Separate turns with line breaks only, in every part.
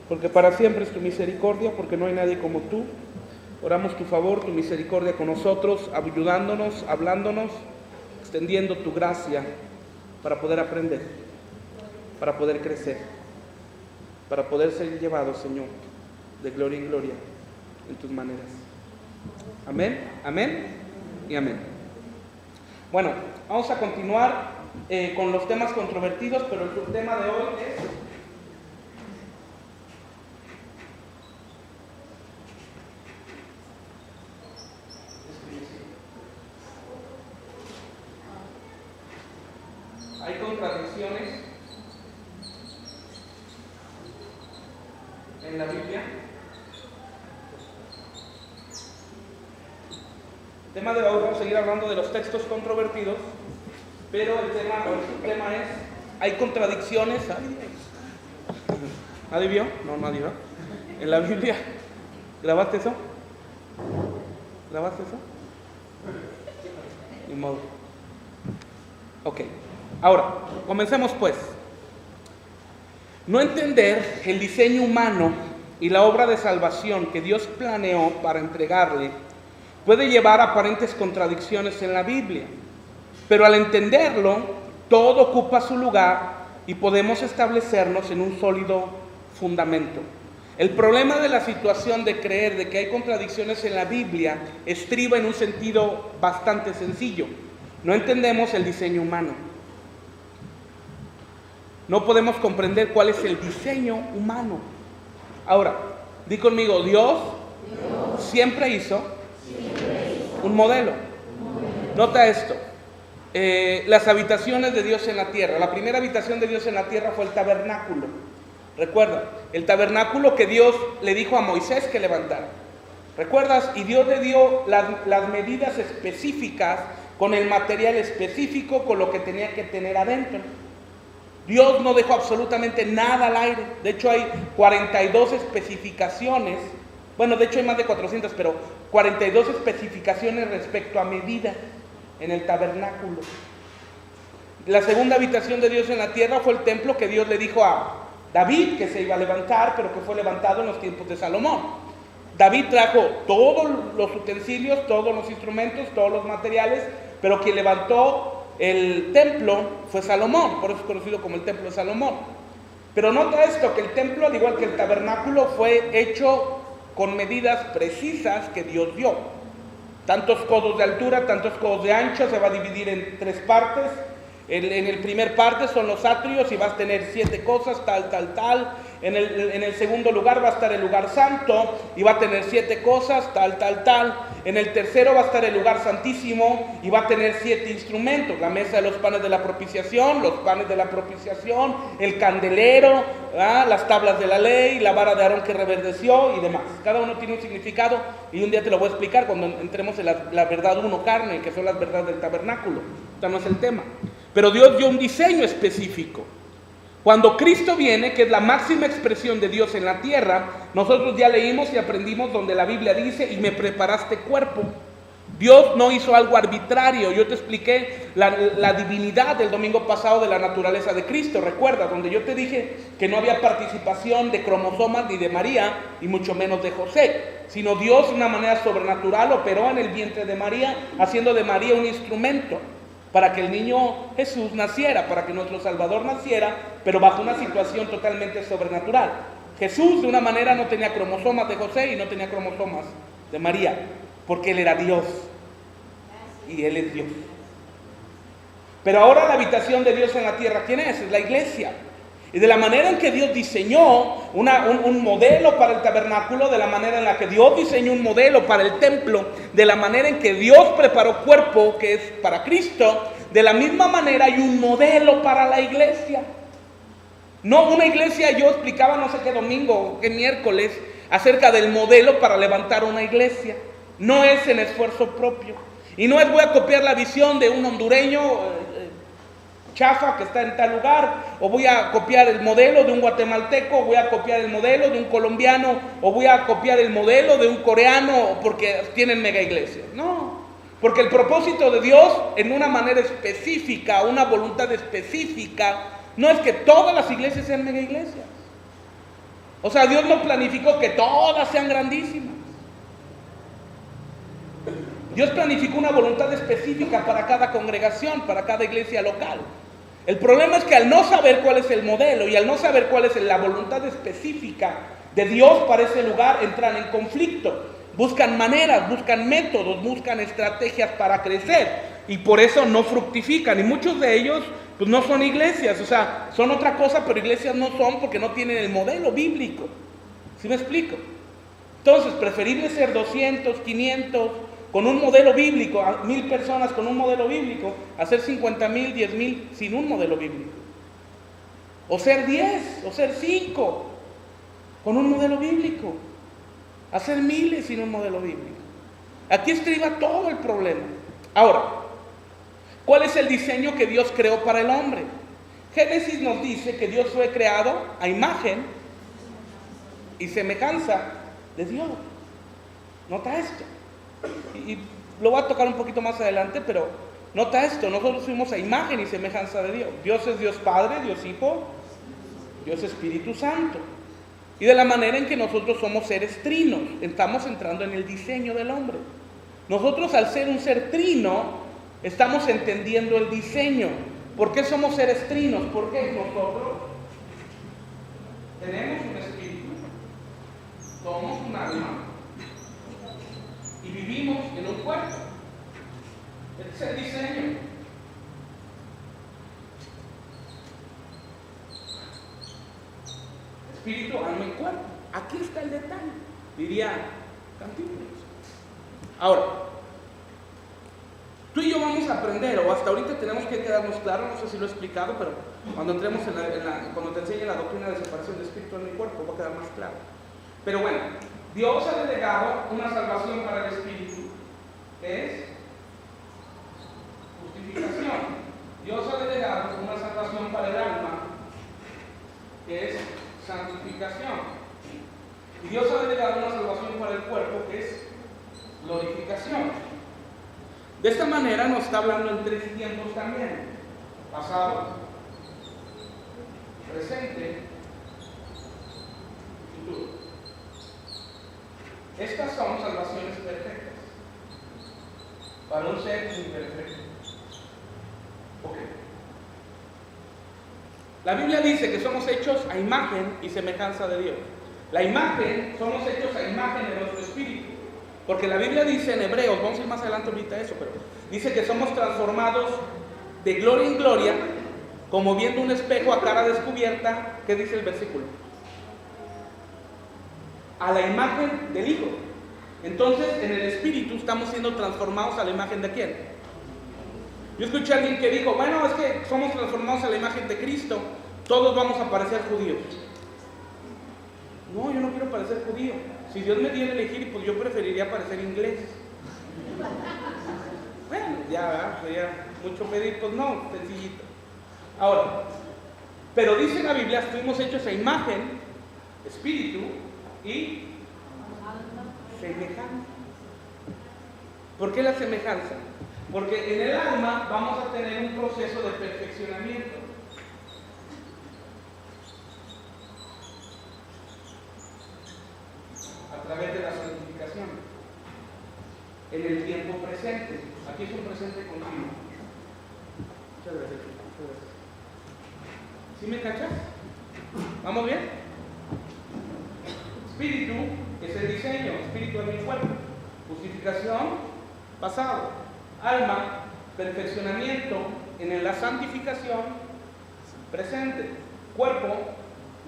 porque para siempre es tu misericordia, porque no hay nadie como tú. Oramos tu favor, tu misericordia con nosotros, ayudándonos, hablándonos, extendiendo tu gracia para poder aprender, para poder crecer, para poder ser llevados, Señor, de gloria en gloria en tus maneras. Amén, amén y amén. Bueno, vamos a continuar con los temas controvertidos, pero el tema de hoy es hay contradicciones en la Biblia. El tema de hoy, vamos a seguir hablando de los textos controvertidos, pero el tema es, hay contradicciones. ¿Nadie vio? No, nadie vio. En la Biblia, ¿grabaste eso? ¿Grabaste eso? Ni modo. Ok. Ahora, comencemos pues. No entender el diseño humano y la obra de salvación que Dios planeó para entregarle puede llevar a aparentes contradicciones en la Biblia, pero al entenderlo, todo ocupa su lugar y podemos establecernos en un sólido fundamento. El problema de la situación de creer de que hay contradicciones en la Biblia estriba en un sentido bastante sencillo. No entendemos el diseño humano. No podemos comprender cuál es el diseño humano. Ahora, di conmigo, Dios siempre hizo un modelo. Nota esto, las habitaciones de Dios en la tierra. La primera habitación de Dios en la tierra fue el tabernáculo. Recuerda, el tabernáculo que Dios le dijo a Moisés que levantara. ¿Recuerdas? Y Dios le dio las medidas específicas, con el material específico, con lo que tenía que tener adentro. Dios no dejó absolutamente nada al aire. De hecho hay 42 especificaciones. Bueno, de hecho hay más de 400, pero 42 especificaciones respecto a medida en el tabernáculo. La segunda habitación de Dios en la tierra fue el templo que Dios le dijo a David que se iba a levantar, pero que fue levantado en los tiempos de Salomón. David trajo todos los utensilios, todos los instrumentos, todos los materiales, pero quien levantó el templo fue Salomón, por eso es conocido como el templo de Salomón. Pero nota esto, que el templo, al igual que el tabernáculo, fue hecho con medidas precisas que Dios dio. Tantos codos de altura, tantos codos de ancho, se va a dividir en 3 partes. En el primer parte son los atrios y vas a tener 7 cosas, tal. En el segundo lugar va a estar el lugar santo y va a tener 7 cosas, tal. En el tercero va a estar el lugar santísimo y va a tener 7 instrumentos. La mesa de los panes de la propiciación, el candelero, las tablas de la ley, la vara de Aarón que reverdeció y demás. Cada uno tiene un significado y un día te lo voy a explicar cuando entremos en la verdad uno carne, que son las verdades del tabernáculo. Este no es el tema. Pero Dios dio un diseño específico. Cuando Cristo viene, que es la máxima expresión de Dios en la tierra, nosotros ya leímos y aprendimos donde la Biblia dice, y me preparaste cuerpo. Dios no hizo algo arbitrario. Yo te expliqué la divinidad del domingo pasado de la naturaleza de Cristo. Recuerda, donde yo te dije que no había participación de cromosomas ni de María, y mucho menos de José, sino Dios de una manera sobrenatural operó en el vientre de María, haciendo de María un instrumento para que el niño Jesús naciera, para que nuestro Salvador naciera, pero bajo una situación totalmente sobrenatural. Jesús de una manera no tenía cromosomas de José y no tenía cromosomas de María, porque Él era Dios y Él es Dios. Pero ahora la habitación de Dios en la tierra, ¿quién es? Es la iglesia. Y de la manera en que Dios diseñó un modelo para el tabernáculo, de la manera en la que Dios diseñó un modelo para el templo, de la manera en que Dios preparó cuerpo, que es para Cristo, de la misma manera hay un modelo para la iglesia. No, una iglesia, yo explicaba no sé qué domingo, qué miércoles, acerca del modelo para levantar una iglesia. No es en esfuerzo propio. Y no es voy a copiar la visión de un hondureño chafa que está en tal lugar, o voy a copiar el modelo de un guatemalteco, o voy a copiar el modelo de un colombiano, o voy a copiar el modelo de un coreano porque tienen mega iglesias. No, porque el propósito de Dios en una manera específica, una voluntad específica, no es que todas las iglesias sean mega iglesias. O sea, Dios no planificó que todas sean grandísimas. Dios planificó una voluntad específica para cada congregación, para cada iglesia local. El problema es que al no saber cuál es el modelo y al no saber cuál es la voluntad específica de Dios para ese lugar, entran en conflicto. Buscan maneras, buscan métodos, buscan estrategias para crecer. Y por eso no fructifican. Y muchos de ellos pues no son iglesias. O sea, son otra cosa, pero iglesias no son porque no tienen el modelo bíblico. ¿Sí me explico? Entonces, preferible ser 200, 500... con un modelo bíblico, a 1000 personas con un modelo bíblico, hacer 50,000, 10,000 sin un modelo bíblico. O ser 10, o ser 5 con un modelo bíblico. Hacer miles sin un modelo bíblico. Aquí estriba todo el problema. Ahora, ¿cuál es el diseño que Dios creó para el hombre? Génesis nos dice que Dios fue creado a imagen y semejanza de Dios. Nota esto. Y lo voy a tocar un poquito más adelante, pero nota esto, nosotros fuimos a imagen y semejanza de Dios. Dios es Dios Padre, Dios Hijo, Dios Espíritu Santo. Y de la manera en que nosotros somos seres trinos, estamos entrando en el diseño del hombre. Nosotros al ser un ser trino, estamos entendiendo el diseño. ¿Por qué somos seres trinos? Porque nosotros tenemos un espíritu, somos un alma, y vivimos en un cuerpo. Este es el diseño. Espíritu, alma y cuerpo. Aquí está el detalle, diría Cantinflas. Ahora, tú y yo vamos a aprender, o hasta ahorita tenemos que quedarnos claros, no sé si lo he explicado, pero cuando entremos cuando te enseñe la doctrina de separación de espíritu, alma y cuerpo, va a quedar más claro. Pero bueno, Dios ha delegado una salvación para el espíritu, que es justificación. Dios ha delegado una salvación para el alma, que es santificación. Y Dios ha delegado una salvación para el cuerpo, que es glorificación. De esta manera nos está hablando en 3 tiempos también: pasado, presente, futuro. Estas son salvaciones perfectas para un ser imperfecto. Ok. La Biblia dice que somos hechos a imagen y semejanza de Dios. La imagen, somos hechos a imagen de nuestro espíritu. Porque la Biblia dice en Hebreos, vamos a ir más adelante ahorita a eso, pero dice que somos transformados de gloria en gloria, como viendo un espejo a cara descubierta. ¿Qué dice el versículo? A la imagen del Hijo. Entonces, en el espíritu estamos siendo transformados a la imagen de ¿quién? Yo escuché a alguien que dijo, bueno, es que somos transformados a la imagen de Cristo, todos vamos a parecer judíos. No, yo no quiero parecer judío. Si Dios me diera a elegir, pues yo preferiría parecer inglés. Bueno, ya, ¿verdad? Sería mucho pedir, pues no, sencillito. Ahora, pero dice la Biblia, fuimos hechos a imagen, espíritu y semejanza. ¿Por qué la semejanza? Porque en el alma vamos a tener un proceso de perfeccionamiento. A través de la santificación. En el tiempo presente. Aquí es un presente continuo. Muchas gracias. ¿Sí me cachas? ¿Vamos bien? Espíritu es el diseño, espíritu es mi cuerpo. Justificación, pasado. Alma, perfeccionamiento en la santificación, presente. Cuerpo,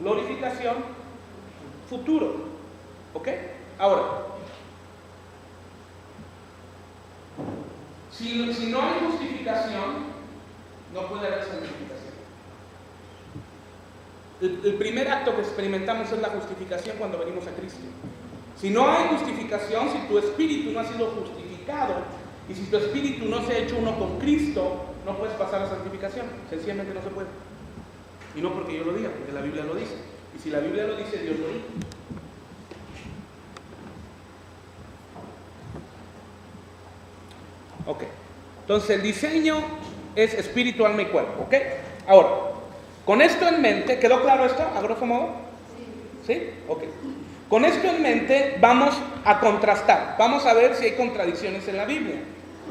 glorificación, futuro. ¿Ok? Ahora, si no hay justificación, no puede haber santificación. El primer acto que experimentamos es la justificación cuando venimos a Cristo. Si no hay justificación, si tu espíritu no ha sido justificado y si tu espíritu no se ha hecho uno con Cristo, no puedes pasar a santificación. Sencillamente no se puede. Y no porque yo lo diga, porque la Biblia lo dice. Y si la Biblia lo dice, Dios lo dice. Ok. Entonces el diseño es espíritu, alma y cuerpo. Ok. Ahora, con esto en mente, ¿quedó claro esto a grosso modo? ¿Sí? Ok. Con esto en mente vamos a contrastar, vamos a ver si hay contradicciones en la Biblia.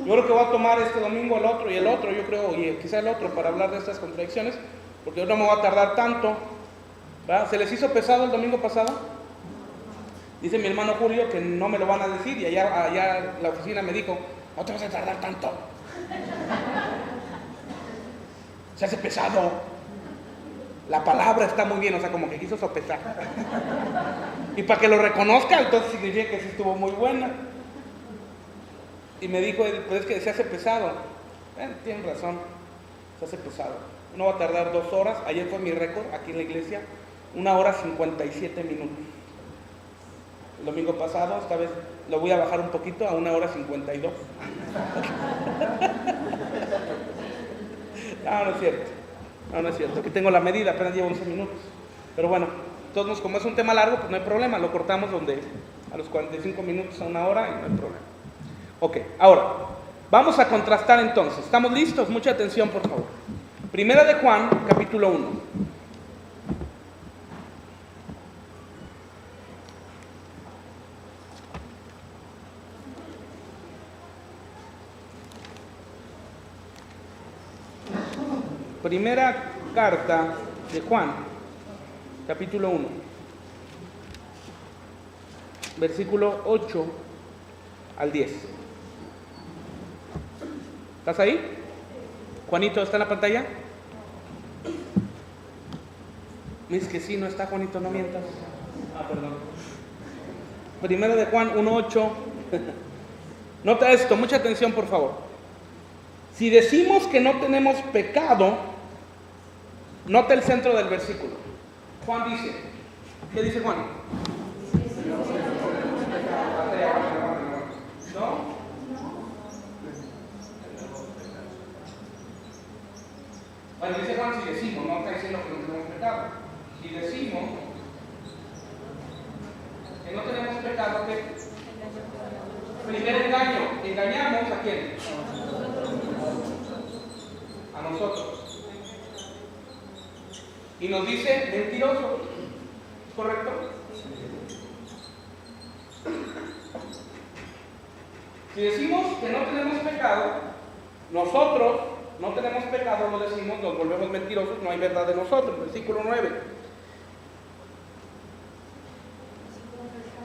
Yo creo que voy a tomar este domingo el otro y el otro, yo creo, y quizá el otro para hablar de estas contradicciones, porque yo no me voy a tardar tanto. ¿Verdad? ¿Se les hizo pesado el domingo pasado? Dice mi hermano Julio que no me lo van a decir y allá la oficina me dijo, no te vas a tardar tanto. Se hace pesado. La palabra está muy bien, o sea, como que quiso sopesar. Y para que lo reconozca, entonces significa que sí estuvo muy buena. Y me dijo, pues es que se hace pesado. Tienen razón, se hace pesado. Uno va a tardar 2 horas. Ayer fue mi récord aquí en la iglesia, 1 hora 57 minutos. El domingo pasado, esta vez lo voy a bajar un poquito a 1 hora 52. No es cierto. No es cierto. Aquí tengo la medida, apenas llevo 11 minutos. Pero bueno, todos como es un tema largo, pues no hay problema. Lo cortamos a los 45 minutos a 1 hora y no hay problema. Ok, ahora, vamos a contrastar entonces. ¿Estamos listos? Mucha atención, por favor. Primera de Juan, capítulo 1. Primera carta de Juan, capítulo 1, versículo 8 al 10. ¿Estás ahí? Juanito, ¿está en la pantalla? Me dices que sí, no está, Juanito, no mientas. Perdón. Primera de Juan 1:8. Nota esto, mucha atención, por favor. Si decimos que no tenemos pecado, nota el centro del versículo. Juan dice, ¿qué dice Juan? ¿No? Bueno, dice Juan si decimos, no está diciendo que no tenemos pecado. Si decimos que no tenemos pecado, ¿qué? Primer engaño, ¿engañamos a quién? A nosotros. Y nos dice mentiroso, ¿correcto? Si decimos que no tenemos pecado, nosotros no tenemos pecado, lo decimos, nos volvemos mentirosos, no hay verdad en nosotros. Versículo 9.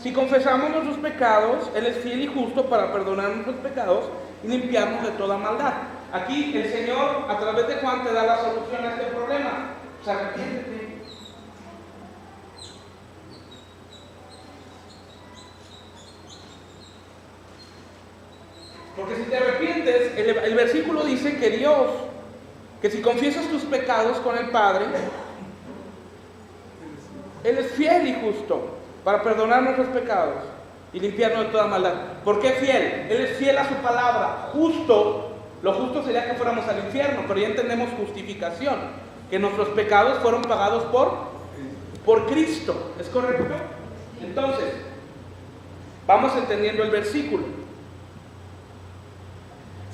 Si confesamos nuestros pecados, Él es fiel y justo para perdonar nuestros pecados y limpiarnos de toda maldad. Aquí el Señor, a través de Juan, te da la solución a este problema. O sea, arrepiéntete. Porque si te arrepientes, el versículo dice que Dios, que si confiesas tus pecados con el Padre, Él es fiel y justo para perdonar nuestros pecados y limpiarnos de toda maldad. ¿Por qué fiel? Él es fiel a su palabra. Justo, lo justo sería que fuéramos al infierno, pero ya entendemos justificación, que nuestros pecados fueron pagados por Cristo. ¿Es correcto? Entonces, vamos entendiendo el versículo.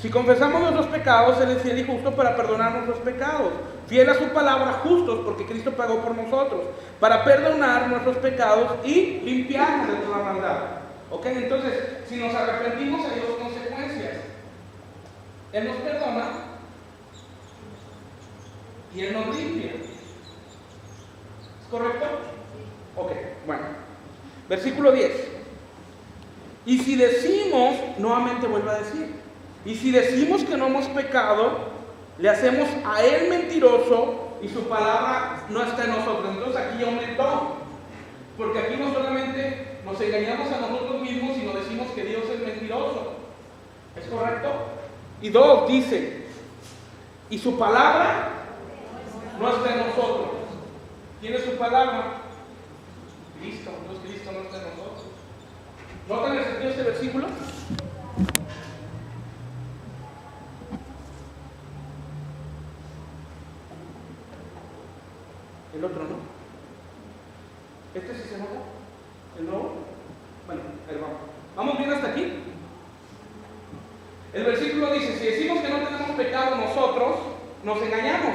Si confesamos nuestros pecados, Él es fiel y justo para perdonar nuestros pecados. Fiel a su palabra, justos, porque Cristo pagó por nosotros, para perdonar nuestros pecados y limpiarnos de toda maldad. ¿Ok? Entonces, si nos arrepentimos, hay 2 consecuencias. Él nos perdona y Él nos limpia. ¿Es correcto? Ok, bueno. Versículo 10. Y si decimos, nuevamente vuelvo a decir, y si decimos que no hemos pecado, le hacemos a Él mentiroso y su palabra no está en nosotros. Entonces aquí aumentó, porque aquí no solamente nos engañamos a nosotros mismos, sino decimos que Dios es mentiroso. ¿Es correcto? Y 2 dice, y su palabra no está en nosotros. ¿Quién es su palabra? Cristo. Entonces Cristo no está en nosotros. ¿Notan el sentido de este versículo? El otro no. ¿Este sí se nota? ¿El nuevo? Bueno, ahí vamos. ¿Vamos bien hasta aquí? El versículo dice, si decimos que no tenemos pecado nosotros, nos engañamos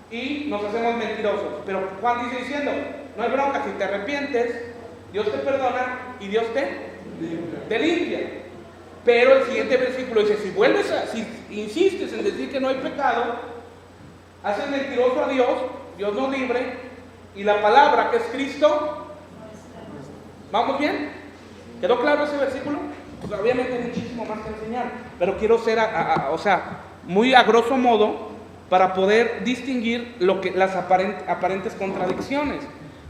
y nos hacemos mentirosos. Pero Juan dice diciendo, no hay bronca, si te arrepientes, Dios te perdona y Dios te limpia. Pero el siguiente versículo dice, si insistes en decir que no hay pecado, haces mentiroso a Dios, Dios nos libre, y la palabra que es Cristo, ¿vamos bien? ¿Quedó claro ese versículo? Pues obviamente hay muchísimo más que enseñar, pero quiero ser, muy a grosso modo, para poder distinguir las aparentes contradicciones,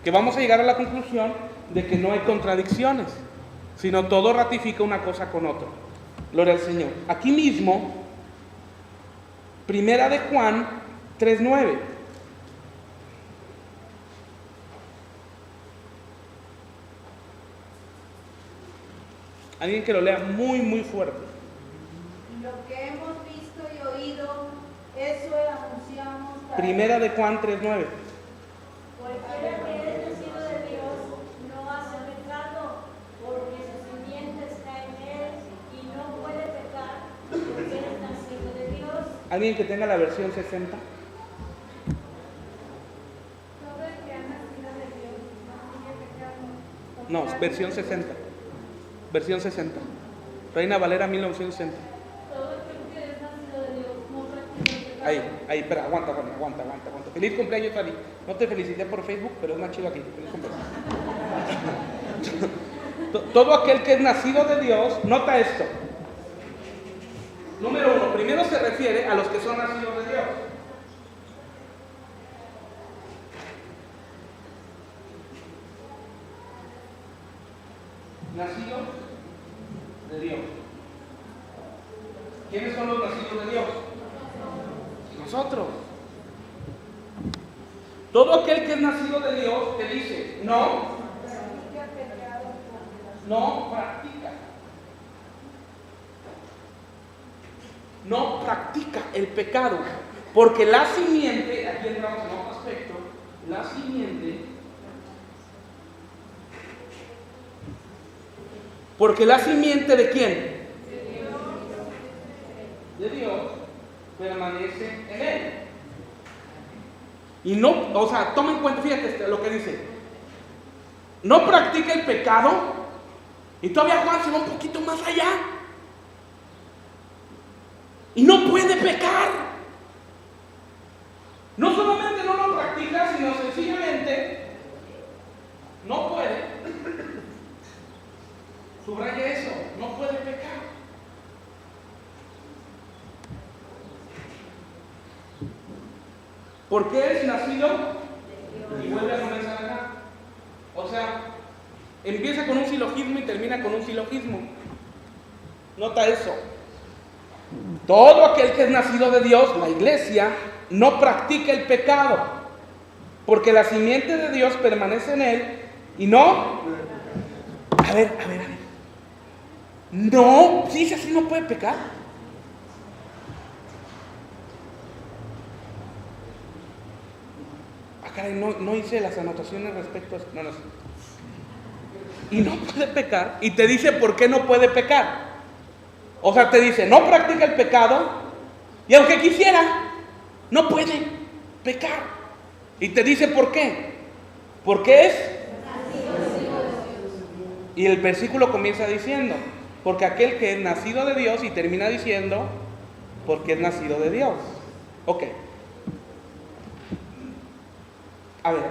que vamos a llegar a la conclusión de que no hay contradicciones, sino todo ratifica una cosa con otra. Gloria al Señor. Aquí mismo, Primera de Juan 3:9. Alguien que lo lea muy, muy fuerte.
Lo que hemos visto y oído, eso anunciamos.
Primera de Juan 3:9.
Cualquiera que es nacido de Dios no hace pecado, porque su simiente está en él y no puede pecar, porque es nacido de Dios.
Alguien que tenga la versión 60.
Todo el que ha nacido de Dios no sigue pecando.
No, versión 60. Versión 60. Reina Valera 1960.
Todo el que es nacido de Dios no practica el pecado.
Ahí, espera, aguanta. Feliz cumpleaños, Fanny. No te felicité por Facebook, pero es más chido aquí. Feliz cumpleaños. Todo aquel que es nacido de Dios, nota esto. Número 1, primero se refiere a los que son nacidos de Dios. Nacidos de Dios. ¿Quiénes son los nacidos de Dios? Nosotros. Todo aquel que es nacido de Dios te dice, no practica. No practica el pecado. Porque la simiente, aquí entramos en otro aspecto, la simiente, porque la simiente ¿de quién? De Dios permanece en él. Y no, toma en cuenta, fíjate lo que dice. No practica el pecado. Y todavía Juan se va un poquito más allá. Y no puede pecar. No solamente no lo practica, sino sencillamente no puede. Subraya eso, no puede pecar. Porque es nacido y vuelve a comenzar acá. O sea, empieza con un silogismo y termina con un silogismo. Nota eso. Todo aquel que es nacido de Dios, la iglesia, no practica el pecado, porque la simiente de Dios permanece en él y no. A ver. No, si es así no puede pecar. Caray, no hice las anotaciones respecto a esto. No sé. Y no puede pecar. Y te dice por qué no puede pecar. O sea, te dice, no practica el pecado. Y aunque quisiera, no puede pecar. Y te dice por qué. Porque es. Y el versículo comienza diciendo, porque aquel que es nacido de Dios, y termina diciendo, porque es nacido de Dios. Ok. A ver,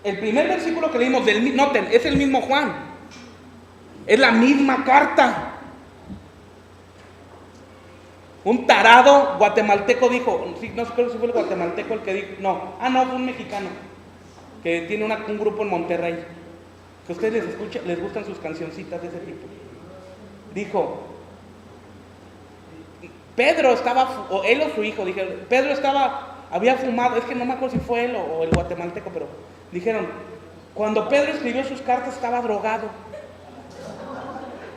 el primer versículo que leímos, noten, es el mismo Juan, es la misma carta. Un tarado guatemalteco dijo, no sé si fue el guatemalteco el que dijo, fue un mexicano que tiene un grupo en Monterrey, que a ustedes les gustan sus cancioncitas de ese tipo. Dijo, Pedro estaba, o él o su hijo, dijeron, Pedro había fumado, es que no me acuerdo si fue él o el guatemalteco, pero dijeron, cuando Pedro escribió sus cartas estaba drogado.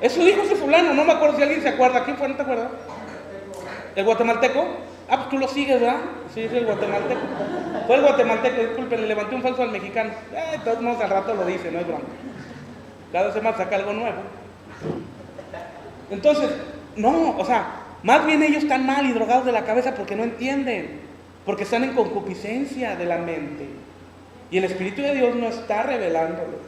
Eso dijo ese fulano, no me acuerdo si alguien se acuerda. ¿Quién fue? ¿No te acuerdas? ¿El guatemalteco? Pues tú lo sigues, ¿verdad? Sí, es el guatemalteco. Fue el guatemalteco, disculpen, le levanté un falso al mexicano. De todos modos al rato lo dice, no es broma. Cada semana saca algo nuevo. Entonces, más bien ellos están mal y drogados de la cabeza porque no entienden. Porque están en concupiscencia de la mente. Y el Espíritu de Dios no está revelándolos.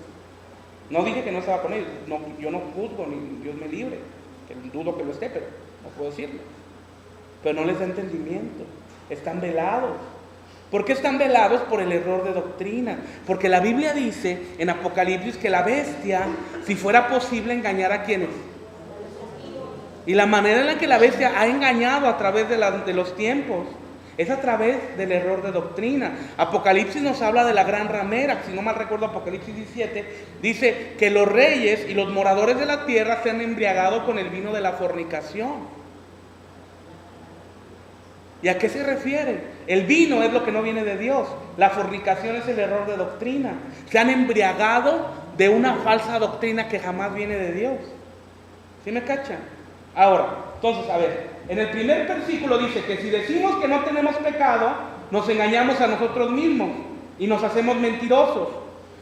No dije que no estaba con ellos, no, yo no juzgo, ni Dios me libre, que dudo que lo esté, pero no puedo decirlo. Pero no les da entendimiento, están velados. ¿Por qué están velados? Por el error de doctrina. Porque la Biblia dice en Apocalipsis que la bestia, si fuera posible, engañar a quienes. Y la manera en la que la bestia ha engañado a través de los tiempos es a través del error de doctrina. Apocalipsis nos habla de la gran ramera. Si no mal recuerdo, Apocalipsis 17 dice que los reyes y los moradores de la tierra se han embriagado con el vino de la fornicación. ¿Y a qué se refiere? El vino es lo que no viene de Dios. La fornicación es el error de doctrina. Se han embriagado de una falsa doctrina que jamás viene de Dios. ¿Sí me cachan? Ahora, entonces, a ver, en el primer versículo dice que si decimos que no tenemos pecado, nos engañamos a nosotros mismos y nos hacemos mentirosos.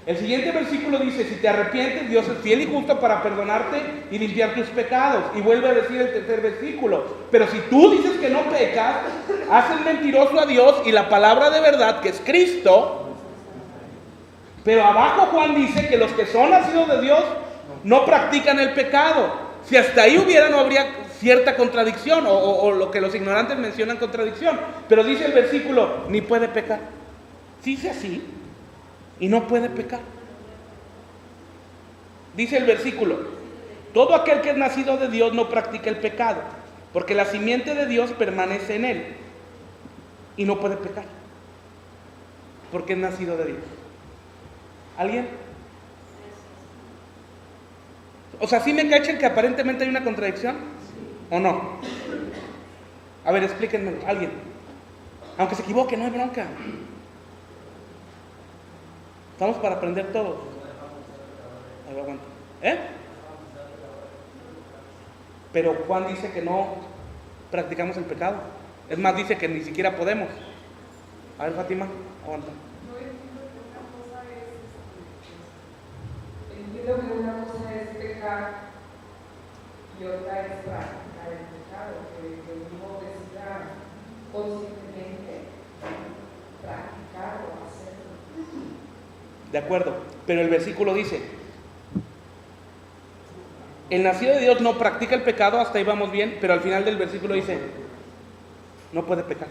El siguiente versículo dice, si te arrepientes, Dios es fiel y justo para perdonarte y limpiar tus pecados. Y vuelve a decir el tercer versículo, pero si tú dices que no pecas, haces mentiroso a Dios y la palabra de verdad, que es Cristo. Pero abajo Juan dice que los que son nacidos de Dios no practican el pecado. Si hasta ahí no habría cierta contradicción, o lo que los ignorantes mencionan contradicción. Pero dice el versículo, ni puede pecar. Dice así, y no puede pecar. Dice el versículo, todo aquel que es nacido de Dios no practica el pecado, porque la simiente de Dios permanece en él, y no puede pecar, porque es nacido de Dios. ¿Alguien? O sea, ¿sí me cachan que aparentemente hay una contradicción? ¿O no? A ver, explíquenme, alguien. Aunque se equivoque, no hay bronca. Estamos para aprender todos. A ver, aguanta. Pero Juan dice que no practicamos el pecado. Es más, dice que ni siquiera podemos. A ver, Fátima, aguanta.
Entiendo que una cosa es pecar y otra es practicar el pecado, que uno decida conscientemente practicar o hacerlo.
De acuerdo, pero el versículo dice, el nacido de Dios no practica el pecado, hasta ahí vamos bien, pero al final del versículo dice, no puede pecar.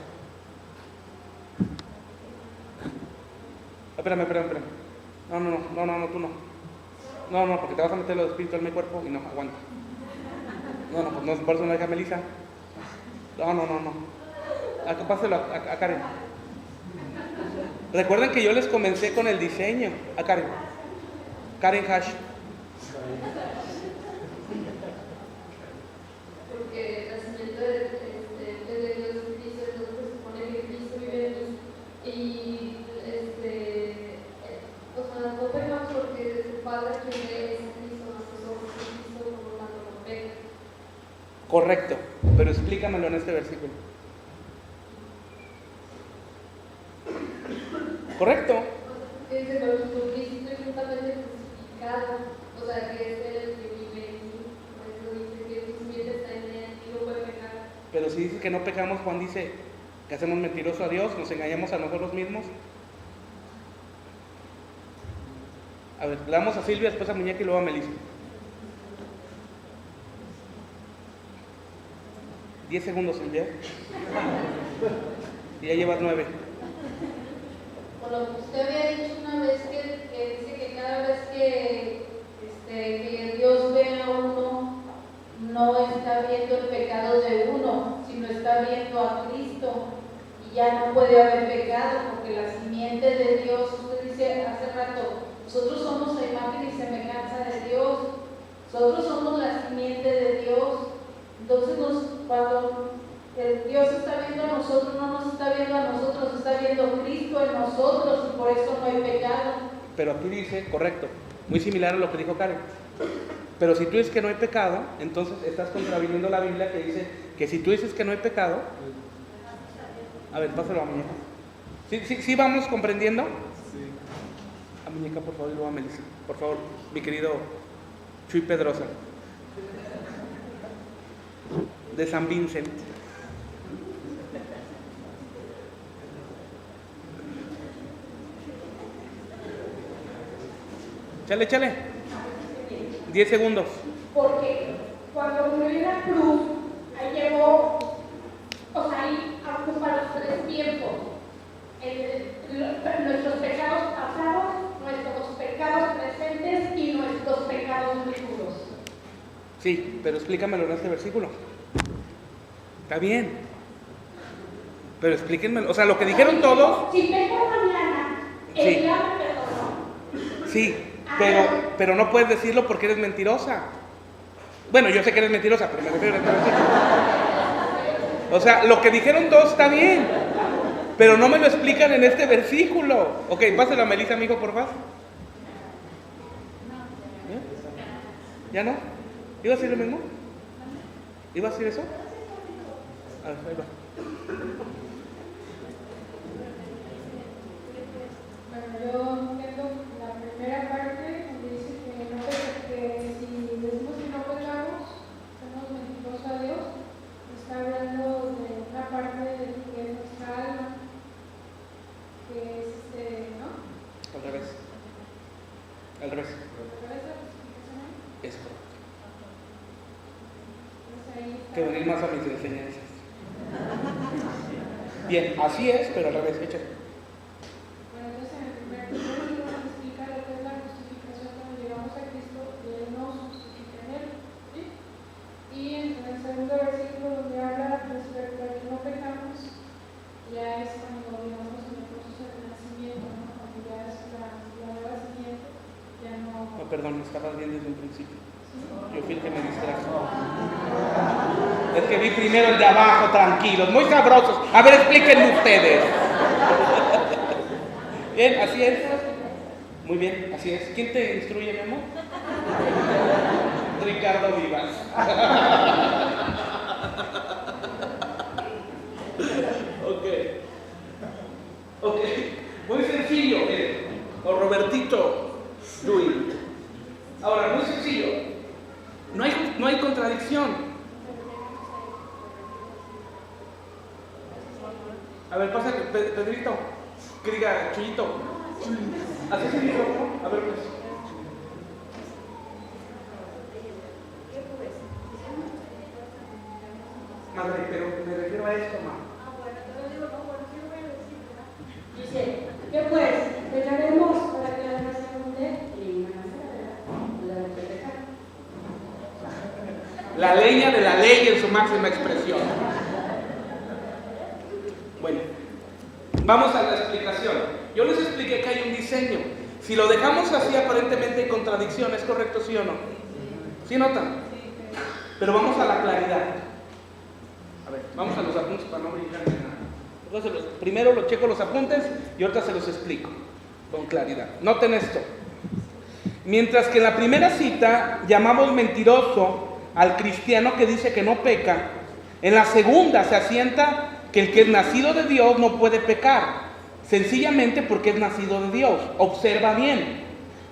Espérame. No, tú no. No, porque te vas a meter los espíritus en mi cuerpo y no, aguanta. Pues no, por eso no deja a Melissa. No. Páselo a Karen. Recuerden que yo les comencé con el diseño. A Karen Hash.
Porque la simiente de Dios dice, entonces se supone que Cristo vive en mí y o sea, no pecamos porque su Padre quien es Cristo, nosotros Cristo, por lo tanto no peca.
Correcto, pero explícamelo en este versículo. ¿Correcto?
Dice, pero su Cristo es juntamente crucificado, o sea, que es Él el que vive en mí. Por eso dice que su simiente está en Él y no puede pecar.
Pero si dice que no pecamos, Juan dice que hacemos mentiroso a Dios, nos engañamos a nosotros mismos. A ver, le damos a Silvia, después a Muñeca y luego a Melissa. 10 segundos, Silvia. Y ya llevas 9.
Bueno, usted había dicho una vez que dice que cada vez que Dios ve a uno, no está viendo el pecado de uno, sino está viendo a Cristo. Y ya no puede haber pecado, porque la simiente de Dios, usted dice hace rato, nosotros somos la imagen y semejanza de Dios. Nosotros somos la simiente de Dios. Entonces, cuando Dios está viendo a nosotros, no nos está viendo a nosotros, está viendo Cristo en nosotros y por eso no hay pecado.
Pero aquí dice, correcto, muy similar a lo que dijo Karen. Pero si tú dices que no hay pecado, entonces estás contraviniendo la Biblia que dice que si tú dices que no hay pecado, a ver, pásalo a Muñeca. ¿Sí vamos comprendiendo?
Sí.
A Muñeca, por favor, y luego a Melissa. Por favor, mi querido Chuy Pedrosa. De San Vincent. Échale. 10 segundos.
Porque cuando murió en la cruz, ahí llegó, o sea, ahí ocupa los 3 tiempos. Nuestros pecados pasados, nuestros pecados presentes y nuestros pecados futuros.
Sí, pero explícamelo en este versículo. Está bien. Pero explíquenmelo. O sea, lo que dijeron todos.
Si peco mañana,
Sí.
el día me perdonó.
Sí, pero no puedes decirlo porque eres mentirosa. Bueno, yo sé que eres mentirosa, pero me refiero a este versículo. O sea, lo que dijeron todos está bien, pero no me lo explican en este versículo. Ok, pásalo a Melissa, amigo, por favor. ¿Ya no? ¿Iba a decir lo mismo? ¿Iba a decir eso? A ver, ahí va.
Bueno, yo entiendo la primera parte donde dice que si decimos que no pecamos, somos mentirosos a Dios. Está hablando de una parte de que es nuestra alma, que es ¿no?
Al revés. Al revés. Es correcto. Que venir más a mis enseñanzas. Bien, así es, pero al revés, échale.
Bueno, entonces en el primer libro nos explica lo que es la justificación cuando llegamos a Cristo y Él nos justifica en Él. ¿Sí? Y en el segundo versículo donde habla respecto a que no pecamos, ya es cuando digamos en el proceso de nacimiento, ¿no? Cuando ya es la nueva simiente, ya no.
No, perdón, me estabas bien desde un principio. Yo fui el que me distrajo. Es que vi primero el de abajo, tranquilos, muy sabrosos. A ver, explíquenme ustedes. Bien, así es. Muy bien, así es. ¿Quién te instruye, mi amor? Ricardo Vivas. Ok. Muy sencillo, miren. O Robertito Luis. Ahora, muy sencillo. No hay contradicción. A ver, pasa, Pedrito, que diga, Chuyito. ¿Así es el micrófono? A ver, pues. Madre, pero me refiero a esto, mamá.
Dice, ¿qué pues? Pecaremos para que la gracia abunde y la pecar.
La leña de la ley en su máxima expresión. Bueno, vamos a la explicación. Yo les expliqué que hay un diseño. Si lo dejamos así, aparentemente hay contradicción. ¿Es correcto, sí o no? ¿Sí notan? Pero vamos a la claridad. A ver, vamos a los apuntes para no brincar ni nada. Entonces, primero lo checo los apuntes y ahorita se los explico con claridad. Noten esto. Mientras que en la primera cita llamamos mentiroso al cristiano que dice que no peca, en la segunda se asienta que el que es nacido de Dios no puede pecar, sencillamente porque es nacido de Dios. Observa bien,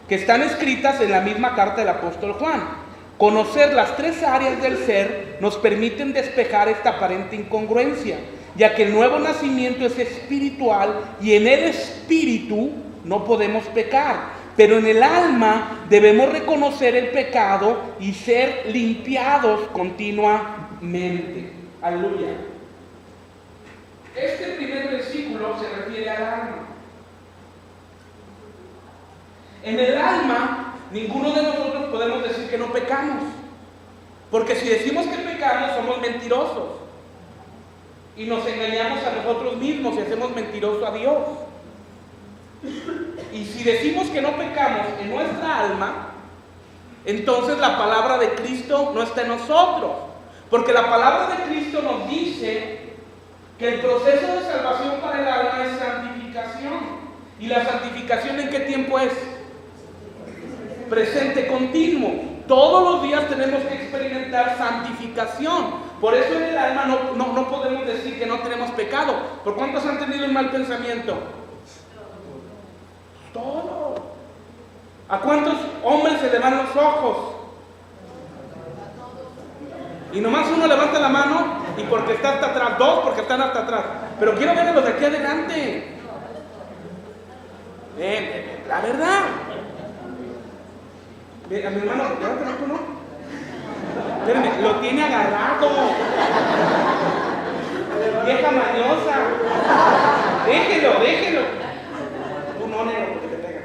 que están escritas en la misma carta del apóstol Juan. Conocer las 3 áreas del ser nos permiten despejar esta aparente incongruencia, ya que el nuevo nacimiento es espiritual y en el espíritu no podemos pecar, pero en el alma debemos reconocer el pecado y ser limpiados continuamente. Aleluya. Este primer versículo se refiere al alma. En el alma, ninguno de nosotros podemos decir que no pecamos, porque si decimos que pecamos, somos mentirosos y nos engañamos a nosotros mismos y hacemos mentiroso a Dios. Y si decimos que no pecamos en nuestra alma, entonces la palabra de Cristo no está en nosotros, porque la palabra de Cristo nos dice que el proceso de salvación para el alma es santificación. ¿Y la santificación en qué tiempo es? Presente continuo. Todos los días tenemos que experimentar santificación. Por eso en el alma no podemos decir que no tenemos pecado. ¿Por cuántos han tenido un mal pensamiento? Todos. ¿A cuántos hombres se le van los ojos? Y nomás uno levanta la mano y porque está hasta atrás, 2 porque están hasta atrás. Pero quiero ver a los de aquí adelante. La verdad. A mi hermano, llévatelo tú, ¿no? Espérenme, lo tiene agarrado. Vieja mañosa. Déjelo. Tú no, negro, porque te pegan.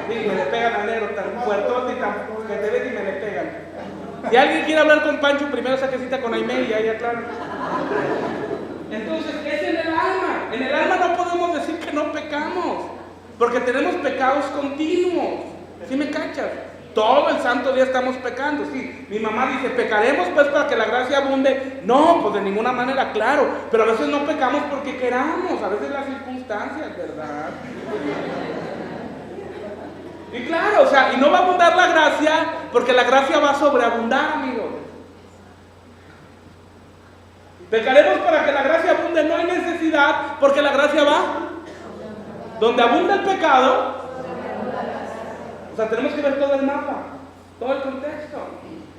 Sí, me le pegan al negro tan fuertote y tan que te ven y me le pegan. Si alguien quiere hablar con Pancho, primero saque cita con Aimee y ahí aclaran. Entonces, es en el alma. En el alma no podemos decir que no pecamos, porque tenemos pecados continuos. ¿Sí me cachas? Todo el santo día estamos pecando. Sí, mi mamá dice, pecaremos pues para que la gracia abunde. No, pues de ninguna manera, claro. Pero a veces no pecamos porque queramos, a veces las circunstancias, ¿verdad? Y claro, o sea, y no va a abundar la gracia porque la gracia va a sobreabundar, amigos. Pecaremos para que la gracia abunde, no hay necesidad porque la gracia va. Donde abunda el pecado, o sea, tenemos que ver todo el mapa, todo el contexto.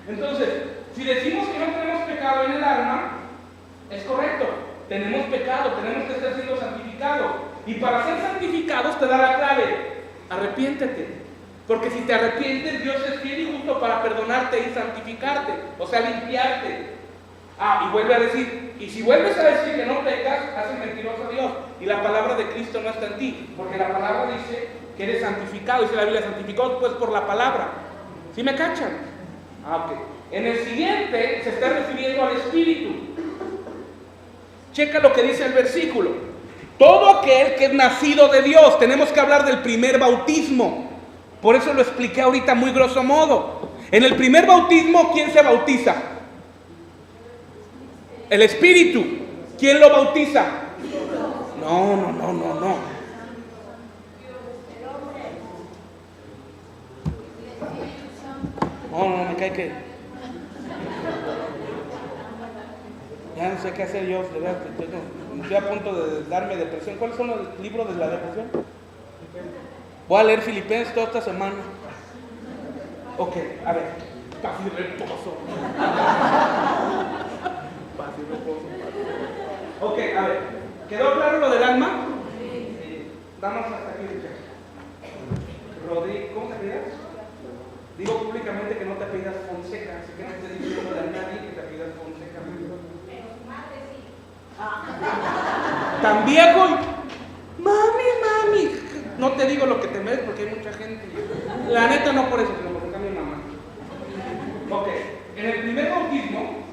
Entonces, si decimos que no tenemos pecado en el alma, es correcto. Tenemos pecado, tenemos que estar siendo santificados. Y para ser santificados te da la clave: arrepiéntete. Porque si te arrepientes, Dios es fiel y justo para perdonarte y santificarte, o sea, limpiarte. Y vuelve a decir, y si vuelves a decir que no pecas, haces mentiroso a Dios. Y la palabra de Cristo no está en ti, porque la palabra dice que eres santificado, dice la Biblia, santificado pues por la palabra. ¿Sí me cachan? Ok. En el siguiente se está refiriendo al Espíritu. Checa lo que dice el versículo. Todo aquel que es nacido de Dios, tenemos que hablar del primer bautismo. Por eso lo expliqué ahorita muy grosso modo. En el primer bautismo, ¿quién se bautiza? El Espíritu. ¿Quién lo bautiza? No. No, me cae que... Ya no sé qué hacer yo, de verdad, estoy a punto de darme depresión. ¿Cuáles son los libros de la depresión? Voy a leer Filipenses toda esta semana. Ok, a ver. Paz y reposo. Paz y reposo. Ok, a ver. ¿Quedó claro lo del alma? Sí. Vamos hasta aquí. Rodrigo, ¿cómo te pidas? Digo públicamente que no te pidas Fonseca, así que no estés diciendo a nadie que te pidas Fonseca. Tan viejo y... Mami. No te digo lo que te mereces porque hay mucha gente. La neta no por eso, sino porque está mi mamá. Ok, en el primer bautismo,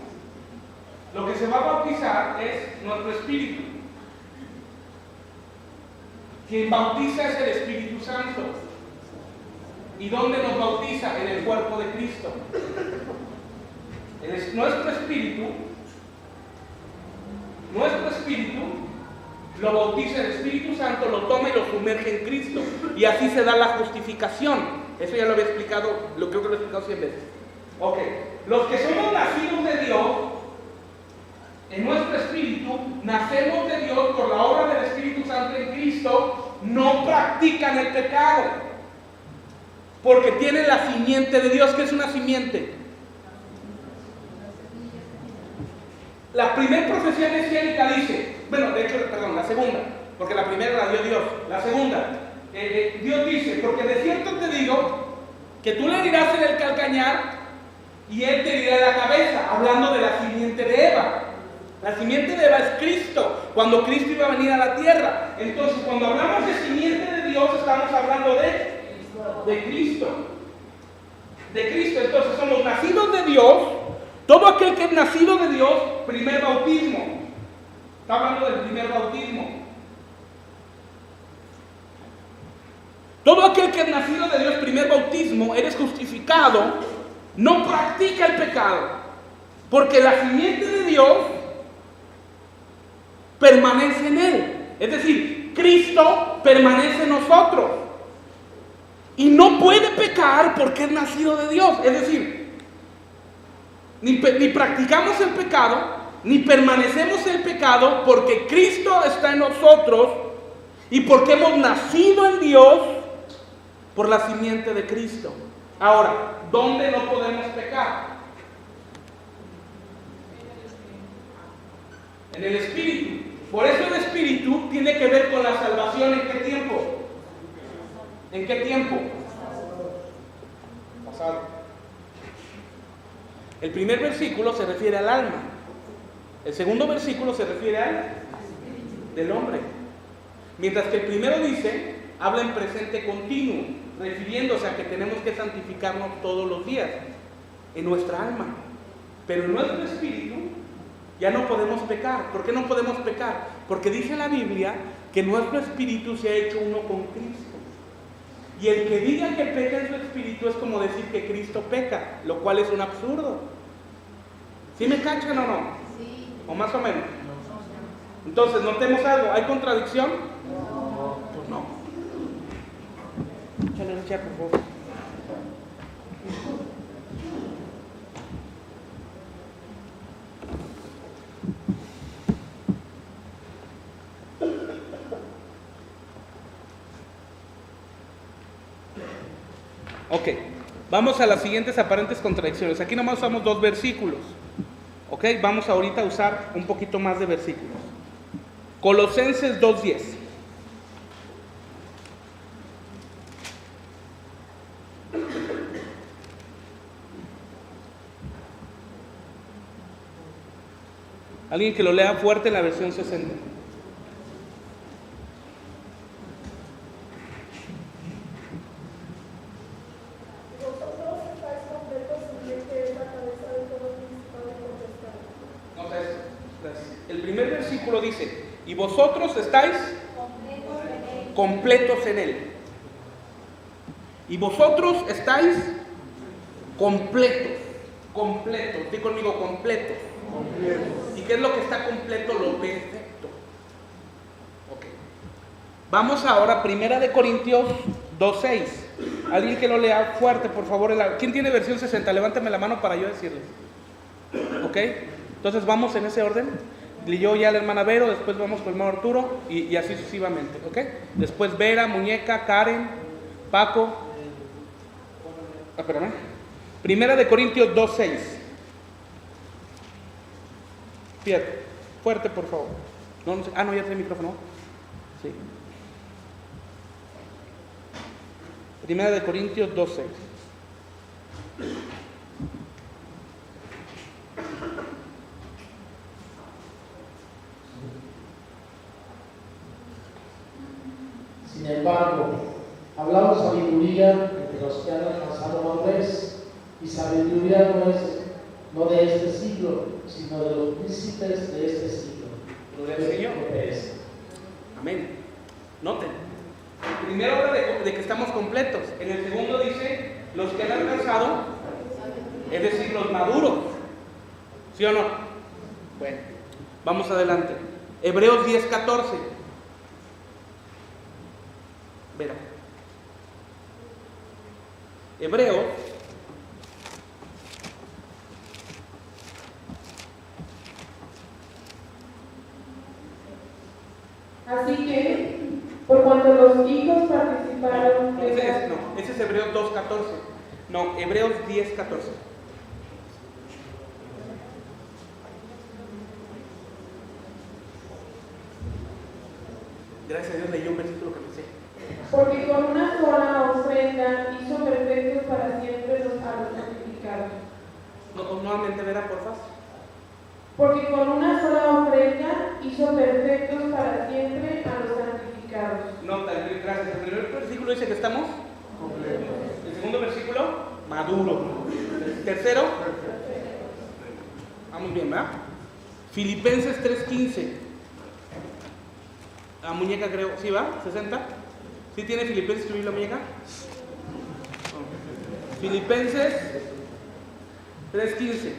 lo que se va a bautizar es nuestro espíritu. Quien bautiza es el Espíritu Santo. ¿Y dónde nos bautiza? En el cuerpo de Cristo. Nuestro espíritu lo bautiza el Espíritu Santo, lo toma y lo sumerge en Cristo. Y así se da la justificación. Eso ya lo había explicado, creo que lo he explicado 100 veces. Ok, los que somos nacidos de Dios, en nuestro espíritu, nacemos de Dios por la obra del Espíritu Santo en Cristo, no practican el pecado. Porque tienen la simiente de Dios. ¿Qué es una simiente? La primera profecía mesiánica dice, la segunda, porque la primera la dio Dios. La segunda, Dios dice, porque de cierto te digo que tú le herirás en el calcañar y él te herirá en la cabeza, hablando de la simiente de Eva. La simiente de Eva es Cristo, cuando Cristo iba a venir a la tierra. Entonces, cuando hablamos de simiente de Dios, estamos hablando de Cristo. De Cristo. Entonces, somos nacidos de Dios. Todo aquel que es nacido de Dios, primer bautismo. Está hablando del primer bautismo. Todo aquel que es nacido de Dios, primer bautismo, eres justificado, no practica el pecado. Porque la simiente de Dios permanece en él. Es decir, Cristo permanece en nosotros. Y no puede pecar porque es nacido de Dios. Es decir, ni practicamos el pecado, ni permanecemos en el pecado porque Cristo está en nosotros y porque hemos nacido en Dios por la simiente de Cristo. Ahora, ¿dónde no podemos pecar? En el Espíritu. Por eso el Espíritu tiene que ver con la salvación. ¿En qué tiempo? ¿En qué tiempo? El primer versículo se refiere al alma. El segundo versículo se refiere al del hombre. Mientras que el primero dice, habla en presente continuo, refiriéndose a que tenemos que santificarnos todos los días en nuestra alma. Pero en nuestro espíritu ya no podemos pecar. ¿Por qué no podemos pecar? Porque dice la Biblia que nuestro espíritu se ha hecho uno con Cristo. Y el que diga que peca en su espíritu es como decir que Cristo peca, lo cual es un absurdo. ¿Sí me cachan o no?
Sí.
¿O más o menos? Entonces, notemos algo. ¿Hay contradicción? Pues no. Échale una chía, por favor. Ok, vamos a las siguientes aparentes contradicciones. Aquí nomás usamos 2 versículos. Ok, vamos ahorita a usar un poquito más de versículos. Colosenses 2:10. Alguien que lo lea fuerte en la versión 60. El primer versículo dice, y vosotros estáis completos en Él. Y vosotros estáis completos. Completos. Di conmigo, completos. ¿Y qué es lo que está completo? Lo perfecto. Ok. Vamos ahora a 1 Corintios 2:6. Alguien que lo lea fuerte, por favor. ¿Quién tiene versión 60? Levántame la mano para yo decirles. Ok. Entonces vamos en ese orden. Yo ya la hermana Vero, después vamos con el hermano Arturo y así sucesivamente, ¿ok? Después Vera, Muñeca, Karen, Paco. Espérame. 1 Corintios 2:6. Fíjate, fuerte por favor. No sé. No, ya tiene el micrófono. Sí. 1 Corintios 2:6.
Sin embargo, hablamos sabiduría entre los que han alcanzado madurez, y sabiduría no de este siglo, sino de los príncipes de este siglo.
Gloria al Señor. Amén. Noten. Primero habla de que estamos completos. En el segundo dice los que han alcanzado, es decir, los maduros. ¿Sí o no? Bueno, vamos adelante. Hebreos 10:14. Verá. Hebreos.
Así que, por cuanto los hijos participaron de
Ese es Hebreos 2:14. No, Hebreos 10:14. Gracias a Dios leí un versículo que me sé.
porque con una sola ofrenda hizo perfectos para siempre a los santificados.
Nuevamente, Vera, por favor.
Porque con una sola ofrenda hizo perfectos para siempre a los santificados.
Nota, gracias. El primer versículo dice que estamos completos. El segundo versículo, maduro. El tercero, vamos bien, ¿verdad? Filipenses 3:15. La muñeca creo, ¿sí va? ¿60? ¿Sí tiene Filipenses escribir la muñeca? No. Filipenses 3:15.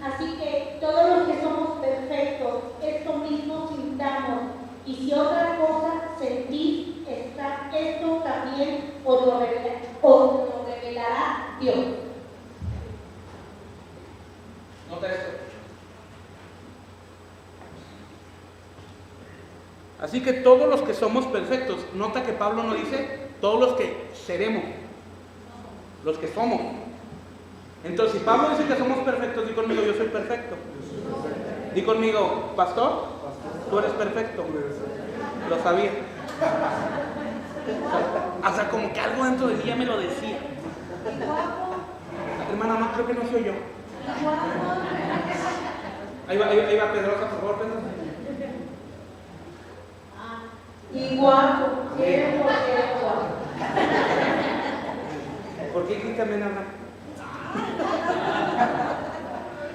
Así que todos los que somos perfectos, esto mismo sintamos, y si otra cosa sentís, esto también os lo revelará Dios.
Nota esto. Así que todos los que somos perfectos, nota que Pablo no dice todos los que seremos, los que somos. Entonces, si Pablo dice que somos perfectos, di conmigo, yo soy perfecto. Di conmigo, pastor, tú eres perfecto. Lo sabía. O sea, como que algo dentro de mí ya me lo decía. Hermana, no, creo que no soy yo. Ahí va Pedrosa, por favor, Pedrosa.
Y guapo, qué guapo.
¿Por qué aquí también hablan?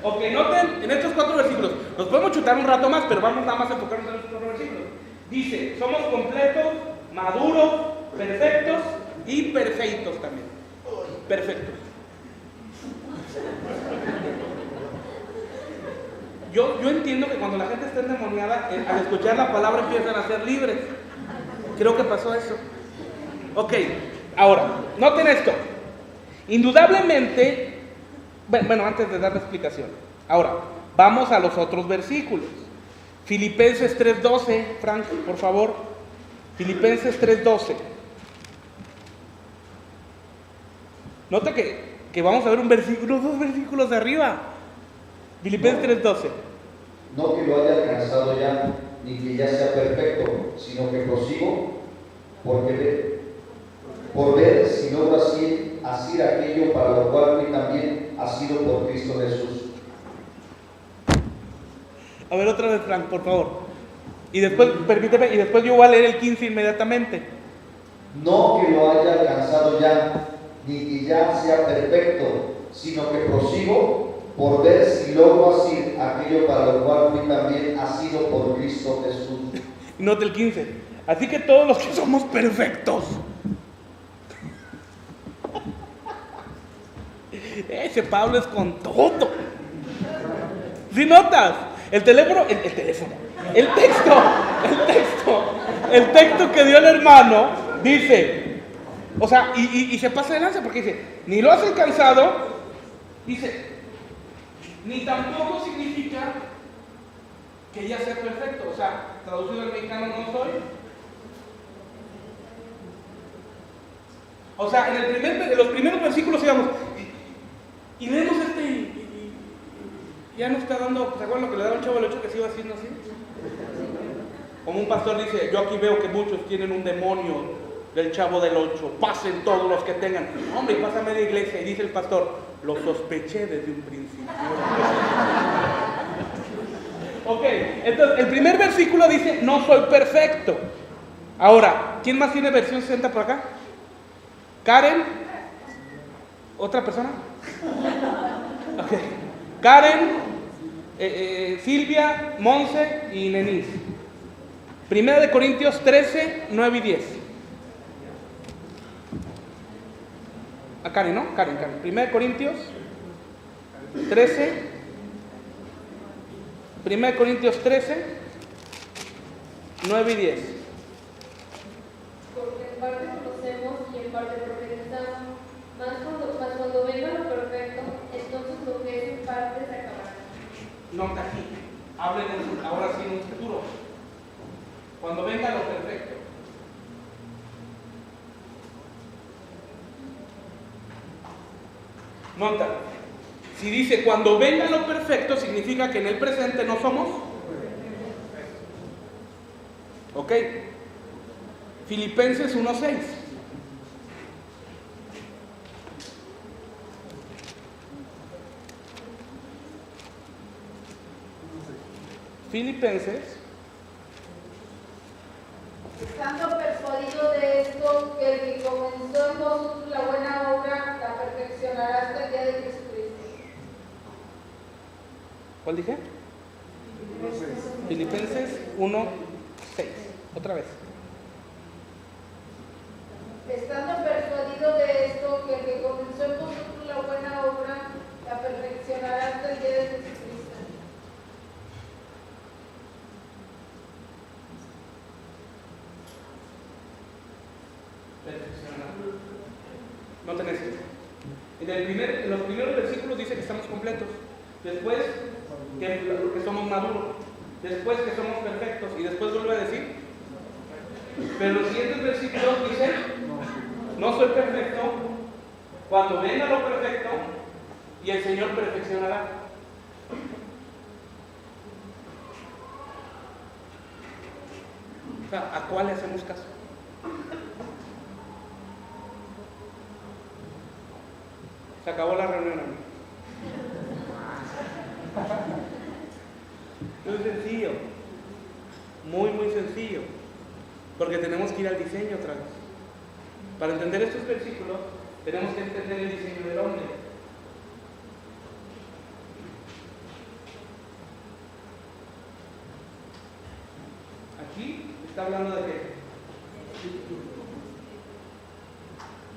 Ok, noten en estos 4 versículos. Nos podemos chutar un rato más, pero vamos nada más a enfocarnos en estos 4 versículos. Dice, somos completos, maduros, perfectos y perfectos también. Perfectos. Yo entiendo que cuando la gente está endemoniada, al escuchar la palabra empiezan a ser libres. Creo que pasó eso. Ok, ahora, noten esto. Indudablemente, bueno, antes de dar la explicación. Ahora, vamos a los otros versículos. Filipenses 3:12, Frank, por favor. Filipenses 3:12. Nota que vamos a ver un versículo, 2 versículos de arriba. Filipenses 3:12.
No que lo haya alcanzado ya, ni que ya sea perfecto, sino que prosigo por ver si logro asir aquello para lo cual fui también asido por Cristo Jesús.
A ver otra vez, Frank, por favor. Y después, permíteme, y después yo voy a leer el 15 inmediatamente.
No que lo haya alcanzado ya, ni que ya sea perfecto, sino que prosigo por ver si logro asir aquello para lo cual fui también asido por Cristo Jesús.
Note el 15. Así que todos los que somos perfectos. Ese Pablo es con todo. ¿Sí notas? El texto que dio el hermano dice, o sea, y se pasa de lanza porque dice, ni lo has alcanzado, dice, ni tampoco significa que ya sea perfecto. O sea, traducido al mexicano, no soy. O sea, en los primeros versículos íbamos, y leemos y ya nos está dando, ¿se acuerdan lo que le daba un chavo del 8 que se iba haciendo así? Como un pastor dice, yo aquí veo que muchos tienen un demonio del chavo del 8, pasen todos los que tengan. Hombre, pasa a media iglesia y dice el pastor, lo sospeché desde un principio. Ok, entonces el primer versículo dice, no soy perfecto. Ahora, ¿quién más tiene versión 60 por acá? ¿Karen? ¿Otra persona? Ok. Karen, Silvia, Monse y Nenis. Primera de Corintios 13, 9 y 10. A Karen, ¿no? Karen. Primera de Corintios 13. Primera de Corintios 13, 9 y 10.
Porque en parte conocemos y en parte profetizamos, mas cuando venga lo perfecto, entonces lo que es en parte se acabará.
Nota aquí, hablen ahora sí en un futuro. Cuando venga lo perfecto. Nota, si dice cuando venga lo perfecto, significa que en el presente no somos. Ok. Filipenses 1:6. Filipenses.
Estando persuadido de esto, que el que comenzó en vosotros la buena obra la perfeccionará hasta el día de Jesucristo.
¿Cuál dije? Filipenses 1:6. Otra vez.
Estando persuadido de esto, que el que comenzó en vosotros la buena obra la perfeccionará hasta el día de Jesucristo.
No tenés esto. En los primeros versículos dice que estamos completos. Después que somos maduros. Después que somos perfectos. Y después vuelve a decir. Pero los siguientes versículos dicen: no soy perfecto. Cuando venga lo perfecto, y el Señor perfeccionará. O sea, ¿a cuál le hacemos caso? Se acabó la reunión, amigo. Es sencillo, muy sencillo, porque tenemos que ir al diseño otra vez. Para entender estos versículos, tenemos que entender el diseño del hombre. Aquí está hablando de qué.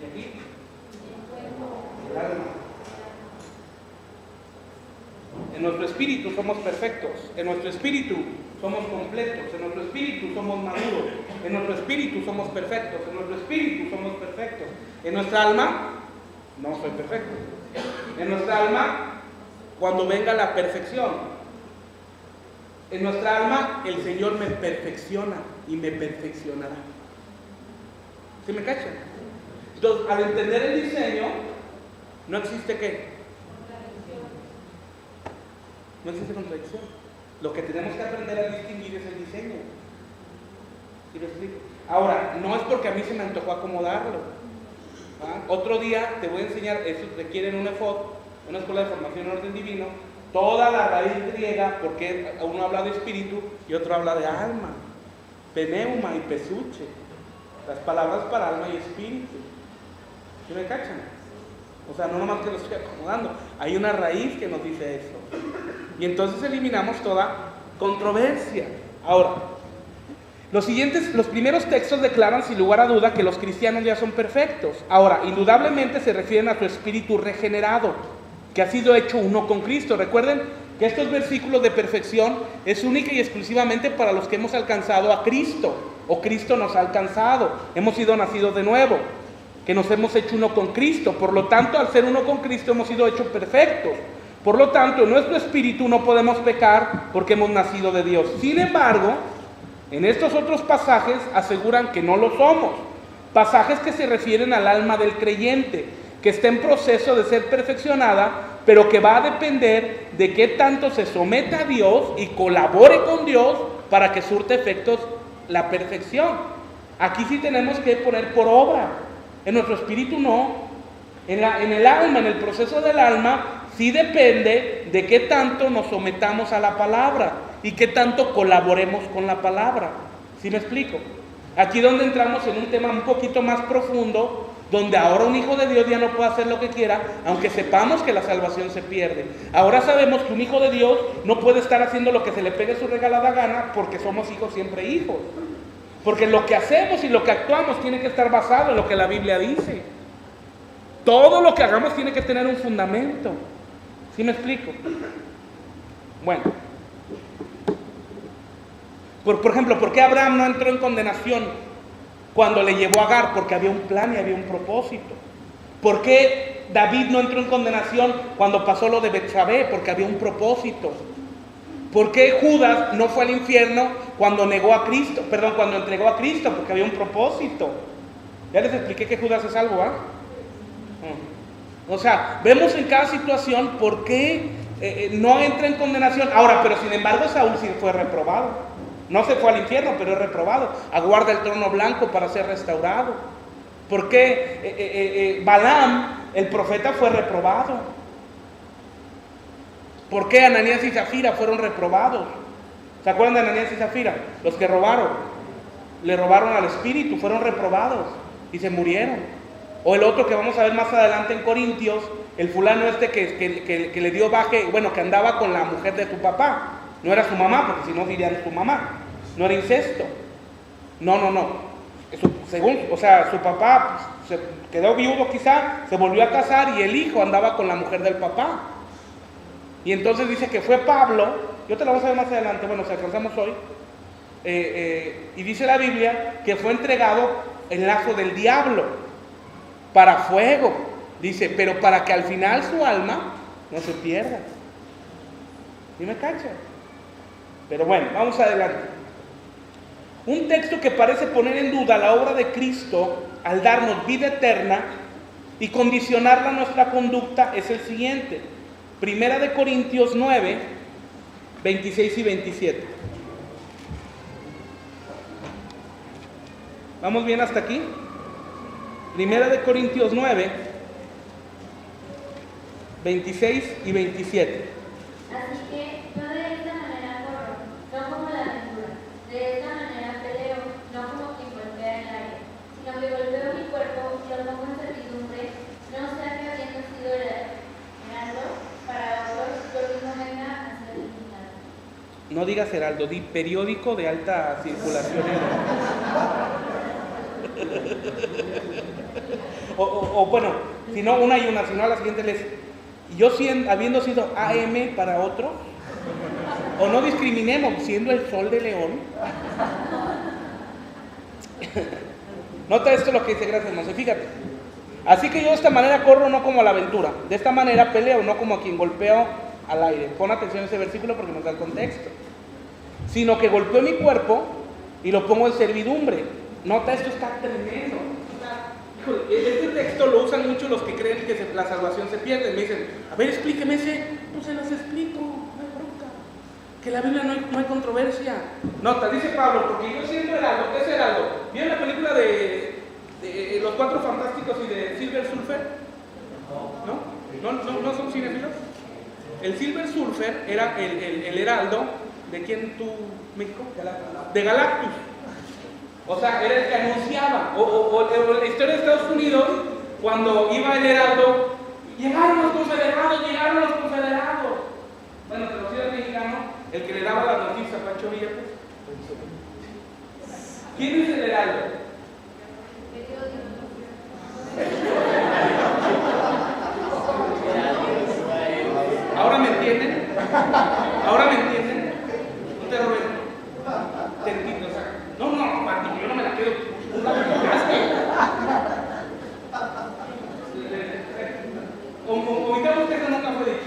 ¿Y aquí? El alma. En nuestro espíritu somos perfectos, en nuestro espíritu somos completos, en nuestro espíritu somos maduros, en nuestro espíritu somos perfectos, en nuestro espíritu somos perfectos. En nuestra alma, no soy perfecto. En nuestra alma, cuando venga la perfección, en nuestra alma el Señor me perfecciona y me perfeccionará. ¿Sí me cachan? Entonces, al entender el diseño, no existe ¿qué? No existe contradicción. Lo que tenemos que aprender a distinguir es el diseño. ¿Sí lo explico? Ahora, no es porque a mí se me antojó acomodarlo. ¿Ah? Otro día te voy a enseñar, eso requiere un EFOD, una escuela de formación en orden divino, toda la raíz griega, porque uno habla de espíritu y otro habla de alma, pneuma y pesuche, las palabras para alma y espíritu. ¿Sí me cachan? O sea, no nomás que lo estoy acomodando, hay una raíz que nos dice eso. Y entonces eliminamos toda controversia. Ahora, los primeros textos declaran sin lugar a duda que los cristianos ya son perfectos. Ahora, indudablemente se refieren a su espíritu regenerado, que ha sido hecho uno con Cristo. Recuerden que estos versículos de perfección es única y exclusivamente para los que hemos alcanzado a Cristo, o Cristo nos ha alcanzado, hemos sido nacidos de nuevo, que nos hemos hecho uno con Cristo. Por lo tanto, al ser uno con Cristo hemos sido hechos perfectos. Por lo tanto, en nuestro espíritu no podemos pecar porque hemos nacido de Dios. Sin embargo, en estos otros pasajes aseguran que no lo somos. Pasajes que se refieren al alma del creyente, que está en proceso de ser perfeccionada, pero que va a depender de qué tanto se someta a Dios y colabore con Dios para que surte efectos la perfección. Aquí sí tenemos que poner por obra. En nuestro espíritu no. En el alma, en el proceso del alma, sí depende de qué tanto nos sometamos a la palabra y qué tanto colaboremos con la palabra. ¿Sí me explico? Aquí donde entramos en un tema un poquito más profundo, donde ahora un hijo de Dios ya no puede hacer lo que quiera, aunque sepamos que la salvación se pierde. Ahora sabemos que un hijo de Dios no puede estar haciendo lo que se le pegue su regalada gana, porque somos hijos siempre hijos. Porque lo que hacemos y lo que actuamos tiene que estar basado en lo que la Biblia dice. Todo lo que hagamos tiene que tener un fundamento. ¿Sí me explico? Bueno. Por ejemplo, ¿por qué Abraham no entró en condenación cuando le llevó a Agar? Porque había un plan y había un propósito. ¿Por qué David no entró en condenación cuando pasó lo de Betsabé? Porque había un propósito. ¿Por qué Judas no fue al infierno cuando negó a Cristo? Perdón, cuando entregó a Cristo, porque había un propósito. Ya les expliqué que Judas es algo, ¿ah? O sea, vemos en cada situación por qué no entra en condenación. Ahora, pero sin embargo Saúl sí fue reprobado. No se fue al infierno, pero es reprobado. Aguarda el trono blanco para ser restaurado. ¿Por qué Balaam, el profeta, fue reprobado? ¿Por qué Ananías y Zafira fueron reprobados? ¿Se acuerdan de Ananías y Zafira? Los que robaron. Le robaron al espíritu, fueron reprobados y se murieron. O el otro que vamos a ver más adelante en Corintios, el fulano este que le dio baje, bueno, que andaba con la mujer de su papá. No era su mamá, porque si no dirían su mamá. No era incesto. No. Según, o sea, su papá se quedó viudo quizá, se volvió a casar y el hijo andaba con la mujer del papá. Y entonces dice que fue Pablo, yo te lo vamos a ver más adelante, bueno, si alcanzamos hoy, y dice la Biblia que fue entregado el lazo del diablo para fuego, dice, pero para que al final su alma no se pierda. ¿Sí me cacha? Pero bueno, vamos adelante. Un texto que parece poner en duda la obra de Cristo al darnos vida eterna y condicionarla a nuestra conducta es el siguiente. Primera de Corintios 9, 26 y 27. ¿Vamos bien hasta aquí? Primera de Corintios 9, 26 y 27.
Así que yo de esta manera corro, no como la aventura. De esta manera peleo, no como quien golpea el aire, sino que golpeo mi cuerpo y lo pongo en servidumbre, no sea que habiendo sido heraldo para otros, yo mismo venga a ser eliminado.
No digas heraldo, di periódico de alta circulación. o bueno, si no una y una, si no a la siguiente les... Yo habiendo sido AM para otro, o no discriminemos, siendo el sol de León. Nota esto lo que dice, gracias Monse, fíjate. Así que yo de esta manera corro no como a la aventura, de esta manera peleo no como a quien golpeo al aire. Pon atención a ese versículo porque nos da el contexto. Sino que golpeo mi cuerpo y lo pongo en servidumbre. Nota, esto está tremendo. Este texto lo usan mucho los que creen que la salvación se pierde. Me dicen, a ver, explíqueme ese. Pues se los explico, no hay bronca. Que en la Biblia no hay controversia. Nota, dice Pablo, porque yo siendo heraldo, ¿qué es heraldo? ¿Vieron la película de Los Cuatro Fantásticos y de Silver Surfer? ¿No son cinéfilos? El Silver Surfer era el heraldo. ¿De quién tú, México? De Galactus. O sea, era el que anunciaba. O la historia de Estados Unidos, cuando iba el heraldo, llegaron los confederados. Bueno, traducido al mexicano, el que le daba la noticia a Pancho Villa. ¿Quién es el heraldo? ¿Ahora me entienden? No te robé. Te entiendo, o sea, no, Martín, yo no me la quedo. Omitamos que eso nunca fue dicho.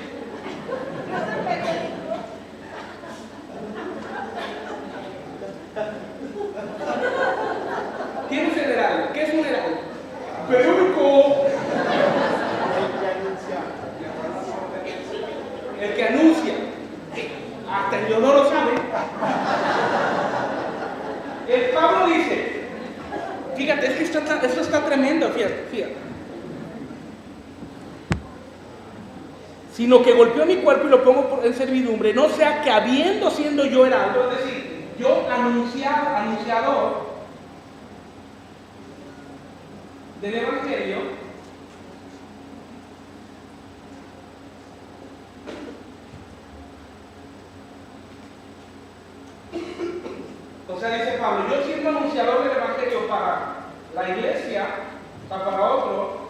¿Quién es el heraldo? ¿Qué es un heraldo? Periódico. El que anuncia. Hasta el Leonor lo sabe. El Pablo dice, fíjate, es que esto está tremendo, fíjate. Sino que golpeo mi cuerpo y lo pongo en servidumbre, no sea que habiendo siendo yo heraldo, es decir, yo anunciador del Evangelio, o sea, dice Pablo, yo siendo anunciador del Evangelio para la iglesia, o sea, para otro,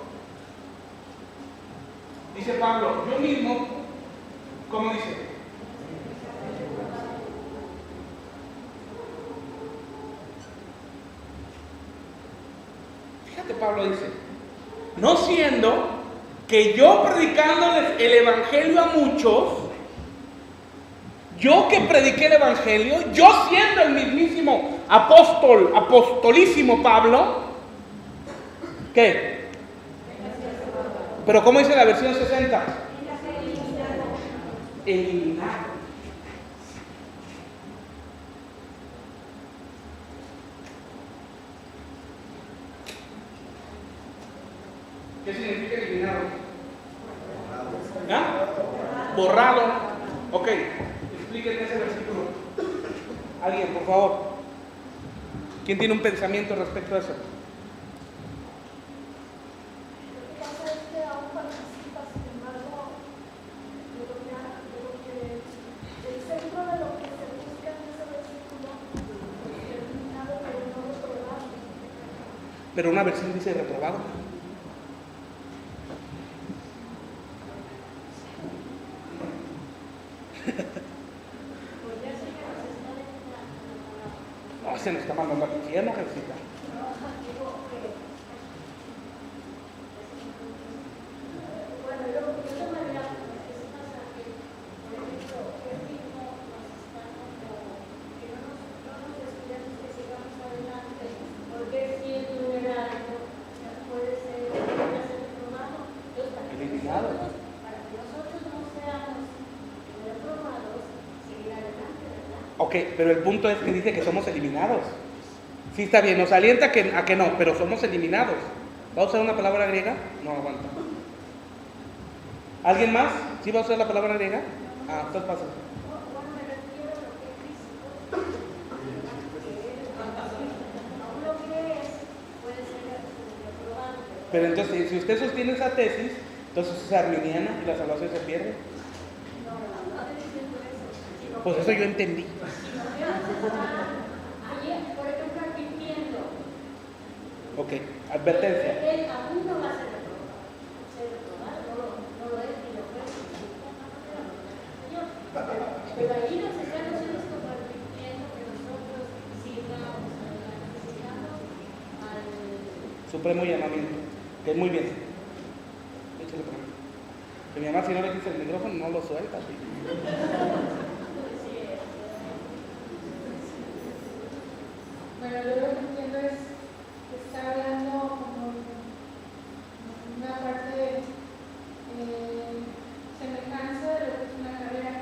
dice Pablo, yo mismo, ¿cómo dice? Fíjate, Pablo dice, no siendo que yo predicándoles el Evangelio a muchos, yo que prediqué el Evangelio, yo siendo el mismísimo apostolísimo Pablo, ¿qué? Pero ¿cómo dice la versión 60? Eliminado. ¿Qué significa eliminado? ¿Ah? Borrado. Ok. Explíquenme ese versículo. Alguien, por favor. ¿Quién tiene un pensamiento respecto a eso? Pero una versión dice reprobado. No, se nos está mandando al infierno, Jesita. Ok, pero el punto es que dice que somos eliminados. Sí, está bien, nos alienta a que no, pero somos eliminados. ¿Va a usar una palabra griega? No aguanta. ¿Alguien más? ¿Sí va a usar la palabra griega? Ah, entonces pasa.
Bueno, me refiero a lo que Cristo, aún lo que es, puede ser reprobado.
Pero entonces, si usted sostiene esa tesis, entonces es arminiana y la salvación se pierde.
No estoy diciendo eso, sino
Pues
que-
eso yo entendí.
sino que ayer, por ejemplo, advirtiendo,
Ok, advertencia.
él aún no va a ser reprobado, no lo es ni lo fue. Pero ahí nos están haciendo esto advirtiendo que nosotros sigamos al
Supremo llamamiento. Que muy bien. Échale por ahí. Que mi mamá, si no le quita el micrófono, no lo suelta. ¿Sí?
Bueno, yo lo que entiendo es que está hablando como una parte de semejanza de lo que es una carrera.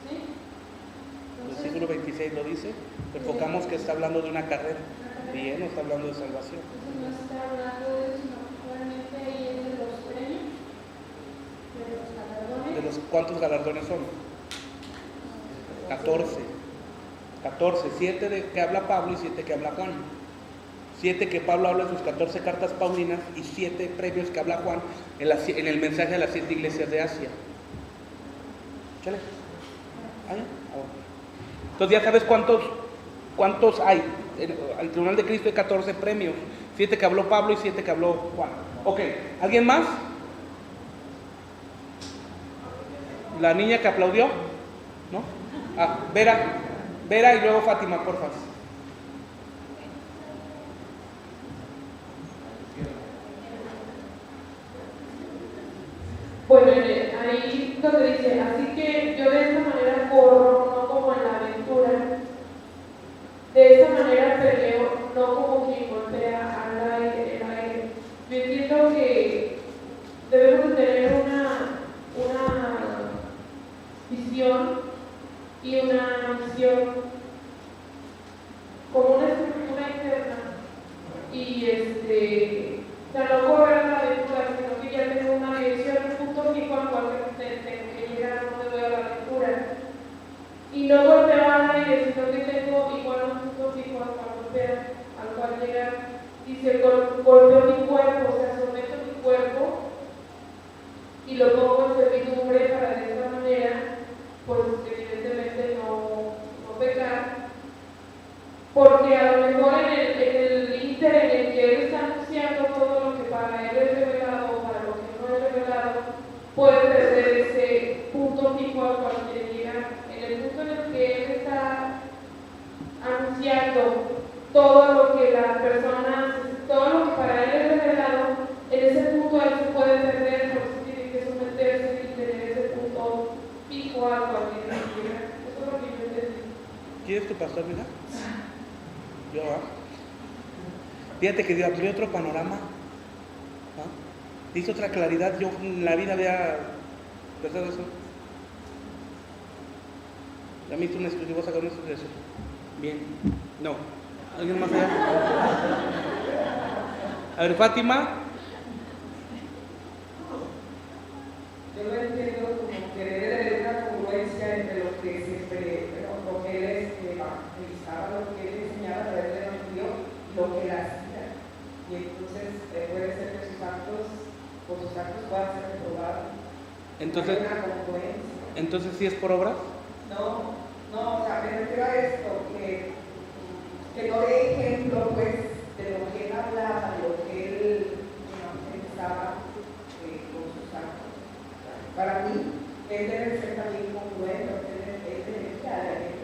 ¿Sí?
El
Entonces,
versículo 26 lo dice. Enfocamos que está hablando de una carrera. Bien, no está hablando de salvación.
entonces no está hablando de eso, sino que realmente ahí es de los premios, de los galardones.
¿De los cuántos galardones son? 14. 14. 7 de que habla Pablo y 7 que habla Juan. 7 que Pablo habla en sus 14 cartas paulinas y 7 premios que habla Juan en el mensaje de las 7 iglesias de Asia. Chale. Ah, ya. Entonces ya sabes cuántos hay. Al tribunal de Cristo hay 14 premios. 7 que habló Pablo y 7 que habló Juan. Ok, ¿alguien más? La niña que aplaudió, ¿no? Ah, Vera y luego Fátima, por favor.
Bueno, ahí donde dice, así que yo de esta manera corro, no como en la aventura. De esta manera peleo, no como quien golpea el aire. Yo entiendo que debemos de tener una visión y una misión como una estructura interna y o sea, no correr la aventura, sino que ya tengo una dirección, un punto fijo al cual tengo que llegar, donde voy a la aventura. Y no golpeo al aire, sino que tengo igual un punto fijo al cual golpear, al cual llegar. Dice, golpeo mi cuerpo, o sea, someto mi cuerpo y lo pongo en servidumbre para de esta manera, pues evidentemente no pecar. Porque a lo mejor en el ínter en el que él está anunciando todo lo que para él es revelado o para lo que no es revelado, puede perder ese punto fijo al cual quiere llegar. En el punto en el que él está anunciando todo lo que la persona, todo lo que para él es revelado, en ese punto él se puede perder, por eso tiene que someterse y tener ese punto fijo al cual tiene que llegar. Eso es lo que yo entendí.
¿Quieres tu pastor, mira? Yo, fíjate que Dios abrió otro panorama, dice otra claridad. Yo en la vida había pensado eso. Ya me hizo un estudio, voy a sacar un estudio de eso. Bien, no. ¿Alguien más allá? A ver, Fátima.
Yo lo entiendo como que debe de haber una congruencia entre lo que lo que él evangelizaba, lo que él enseñaba a través del evangelio y lo que él hacía. Y entonces puede ser que por sus actos puedan ser reprobados.
Entonces,
Hay una congruencia.
entonces ¿sí es por obra?
No, o sea, me refiero a esto, que no dé ejemplo, pues, de lo que él hablaba, de lo que él evangelizaba con sus actos. Para mí, él debe ser también congruente, él debe estar en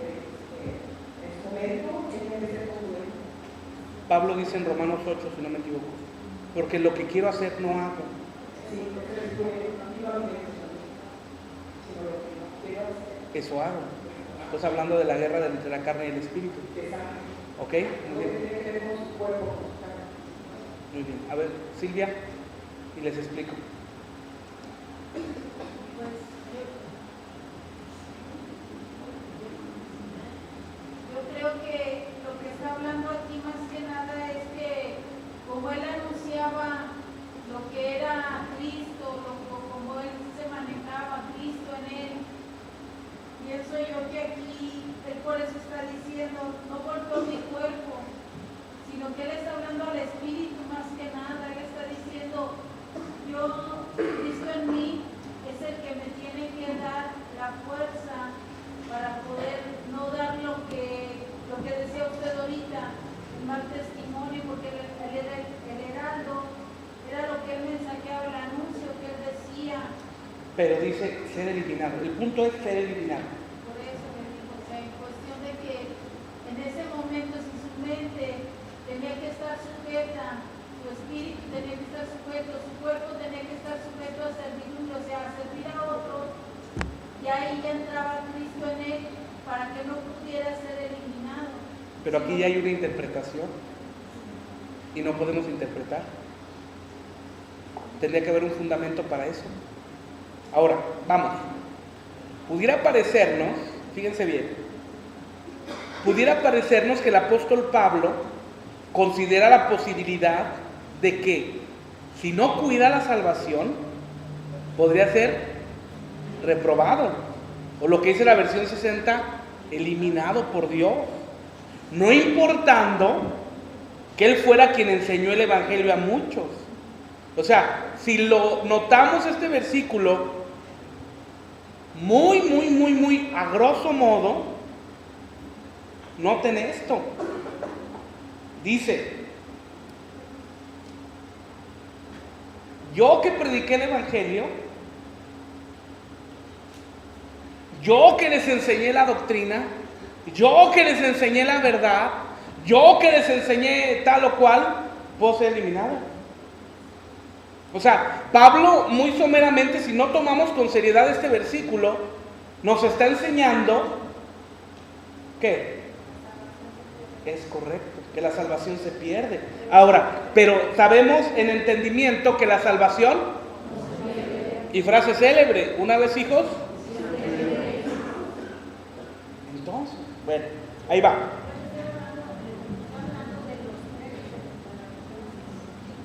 su momento, él debe ser congruente.
Pablo dice en Romanos 8, si no me equivoco, porque lo que quiero hacer no hago.
Sí, entonces activamente, sino lo que no quiero hacer.
Eso hago. Estás hablando de la guerra entre la carne y el espíritu.
Exacto.
¿Ok?
Lo
Muy
que
bien.
tiene que ver con su cuerpo, con su carne.
Muy bien. A ver, Silvia, y les explico.
Yo creo que lo que está hablando aquí más que nada es que como él anunciaba lo que era Cristo, como por eso está diciendo, no por todo mi cuerpo, sino que Él está hablando al Espíritu más que nada. Él está diciendo, Cristo en mí es el que me tiene que dar la fuerza para poder no dar lo que decía usted ahorita, el mal testimonio, porque el heraldo era lo que Él mensajeaba, el anuncio que Él decía.
Pero dice ser eliminado. El punto es ser eliminado.
Por eso me dijo, o sea, en cuestión de que en ese momento, si su mente tenía que estar sujeta, su espíritu tenía que estar sujeto, su cuerpo tenía que estar sujeto a servirle, o sea, a servir a otros, y ahí ya entraba Cristo en él para que no pudiera ser eliminado.
Pero aquí ya hay una interpretación y no podemos interpretar. Tendría que haber un fundamento para eso. Ahora, vamos. Pudiera parecernos, fíjense bien, pudiera parecernos que el apóstol Pablo considera la posibilidad de que si no cuida la salvación, podría ser reprobado, o lo que dice la versión 60, eliminado por Dios, no importando que él fuera quien enseñó el evangelio a muchos. O sea, si lo notamos este versículo muy a grosso modo, noten esto. Dice, yo que prediqué el evangelio, yo que les enseñé la doctrina, yo que les enseñé la verdad, yo que les enseñé tal o cual, puedo ser eliminado. O sea, Pablo muy someramente, si no tomamos con seriedad este versículo, nos está enseñando que es correcto, que la salvación se pierde. Ahora, pero sabemos en entendimiento que la salvación, y frase célebre, una vez hijos, entonces, bueno, ahí va.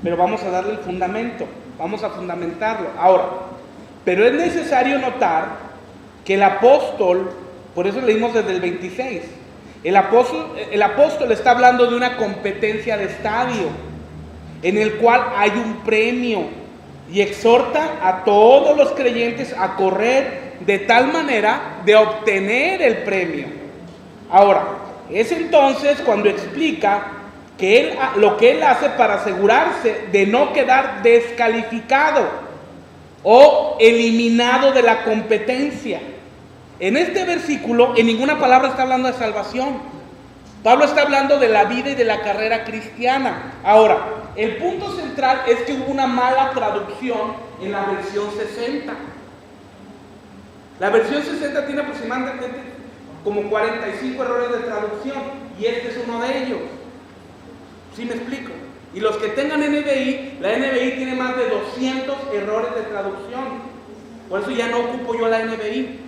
Pero vamos a darle el fundamento, vamos a fundamentarlo. Ahora, pero es necesario notar que el apóstol, por eso leímos desde el 26, el apóstol está hablando de una competencia de estadio, en el cual hay un premio, y exhorta a todos los creyentes a correr de tal manera de obtener el premio. Ahora, es entonces cuando explica que lo que él hace para asegurarse de no quedar descalificado o eliminado de la competencia. En este versículo, en ninguna palabra está hablando de salvación. Pablo está hablando de la vida y de la carrera cristiana. Ahora, el punto central es que hubo una mala traducción en la versión 60. La versión 60 tiene aproximadamente como 45 errores de traducción, y este es uno de ellos. ¿Sí me explico? Y los que tengan NBI, la NBI tiene más de 200 errores de traducción. Por eso ya no ocupo yo la NBI.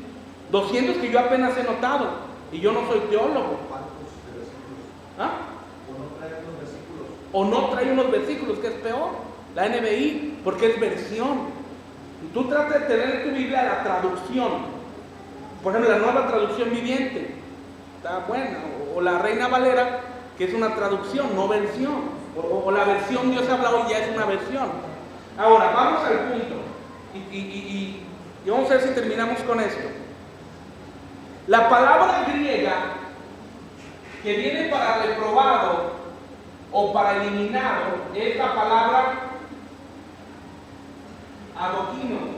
200 que yo apenas he notado. Y yo no soy teólogo. ¿Ah? O no trae unos versículos, que es peor. La NBI, porque es versión. Tú tratas de tener en tu Biblia la traducción. Por ejemplo, la Nueva Traducción Viviente. Está buena. O la Reina Valera, que es una traducción, no versión. O la versión Dios habla hoy ya es una versión. Ahora, vamos al punto. Y vamos a ver si terminamos con esto. La palabra griega que viene para reprobado o para eliminado es la palabra adoquino.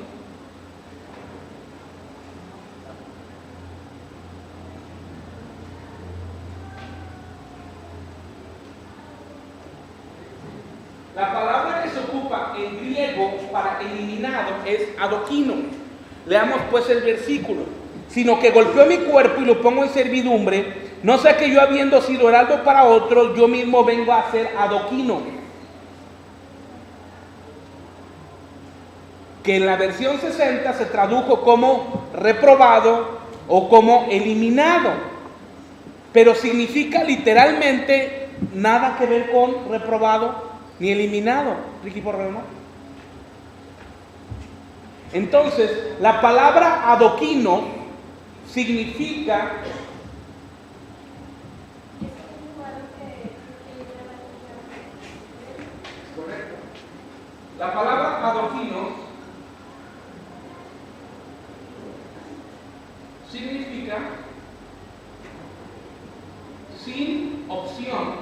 La palabra que se ocupa en griego para eliminado es adoquino. Leamos pues el versículo. Sino que golpeó mi cuerpo y lo pongo en servidumbre, no sea que yo, habiendo sido heraldo para otros, yo mismo vengo a ser adoquino. Que en la versión 60 se tradujo como reprobado o como eliminado, pero significa literalmente nada que ver con reprobado ni eliminado. Ricky, por favor. Entonces, la palabra adoquino significa La palabra adorginos significa sin opción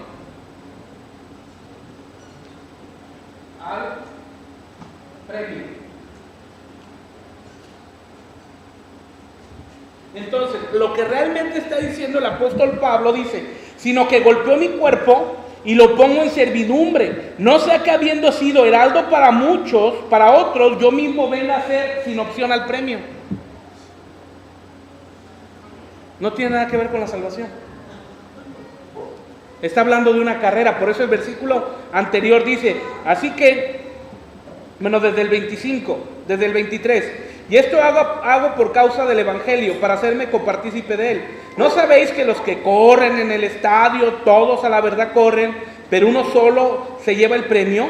al premio. Entonces, lo que realmente está diciendo el apóstol Pablo dice, sino que golpeó mi cuerpo y lo pongo en servidumbre, no sea que habiendo sido heraldo para muchos, para otros, yo mismo venga a ser sin opción al premio. No tiene nada que ver con la salvación. Está hablando de una carrera, por eso el versículo anterior dice, así que, bueno, desde el 25, desde el 23, y esto hago por causa del Evangelio, para hacerme copartícipe de él. ¿No sabéis que los que corren en el estadio, todos a la verdad corren, pero uno solo se lleva el premio?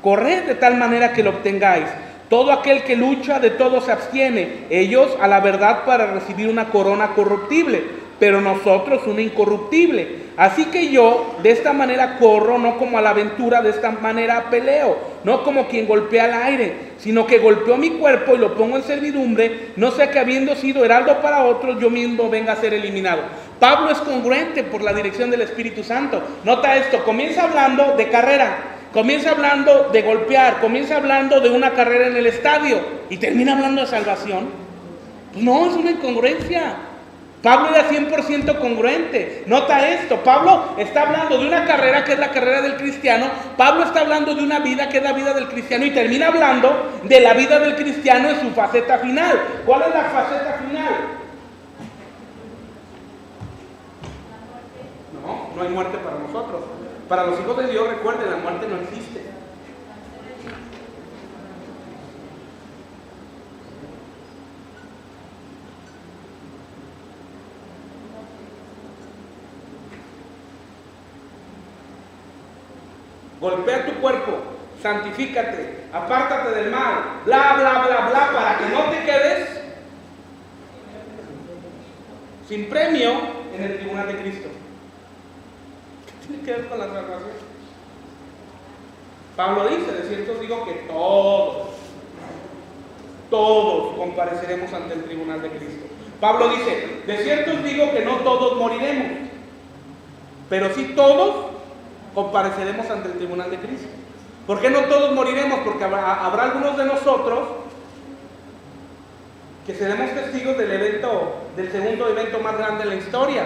Corred de tal manera que lo obtengáis. Todo aquel que lucha, de todo se abstiene, ellos a la verdad para recibir una corona corruptible, pero nosotros una incorruptible. Así que yo de esta manera corro, no como a la aventura, de esta manera peleo, no como quien golpea al aire, sino que golpeo mi cuerpo y lo pongo en servidumbre, no sea que habiendo sido heraldo para otros, yo mismo venga a ser eliminado. Pablo es congruente por la dirección del Espíritu Santo. Nota esto, comienza hablando de carrera, comienza hablando de golpear, comienza hablando de una carrera en el estadio y termina hablando de salvación. Pues no, es una incongruencia. Pablo era 100% congruente. Nota esto, Pablo está hablando de una carrera que es la carrera del cristiano, Pablo está hablando de una vida que es la vida del cristiano y termina hablando de la vida del cristiano en su faceta final. ¿Cuál es la faceta final? No hay muerte para nosotros. Para los hijos de Dios, recuerden, la muerte no existe. Golpea tu cuerpo, santifícate, apártate del mal, bla, bla, bla, bla, para que no te quedes sin premio en el tribunal de Cristo. ¿Qué tiene que ver con la salvación? Pablo dice, de cierto os digo que todos compareceremos ante el tribunal de Cristo. Pablo dice, de cierto os digo que no todos moriremos, pero sí todos compareceremos ante el tribunal de Cristo. ¿Por qué no todos moriremos? Porque habrá algunos de nosotros que seremos testigos del segundo evento más grande en la historia.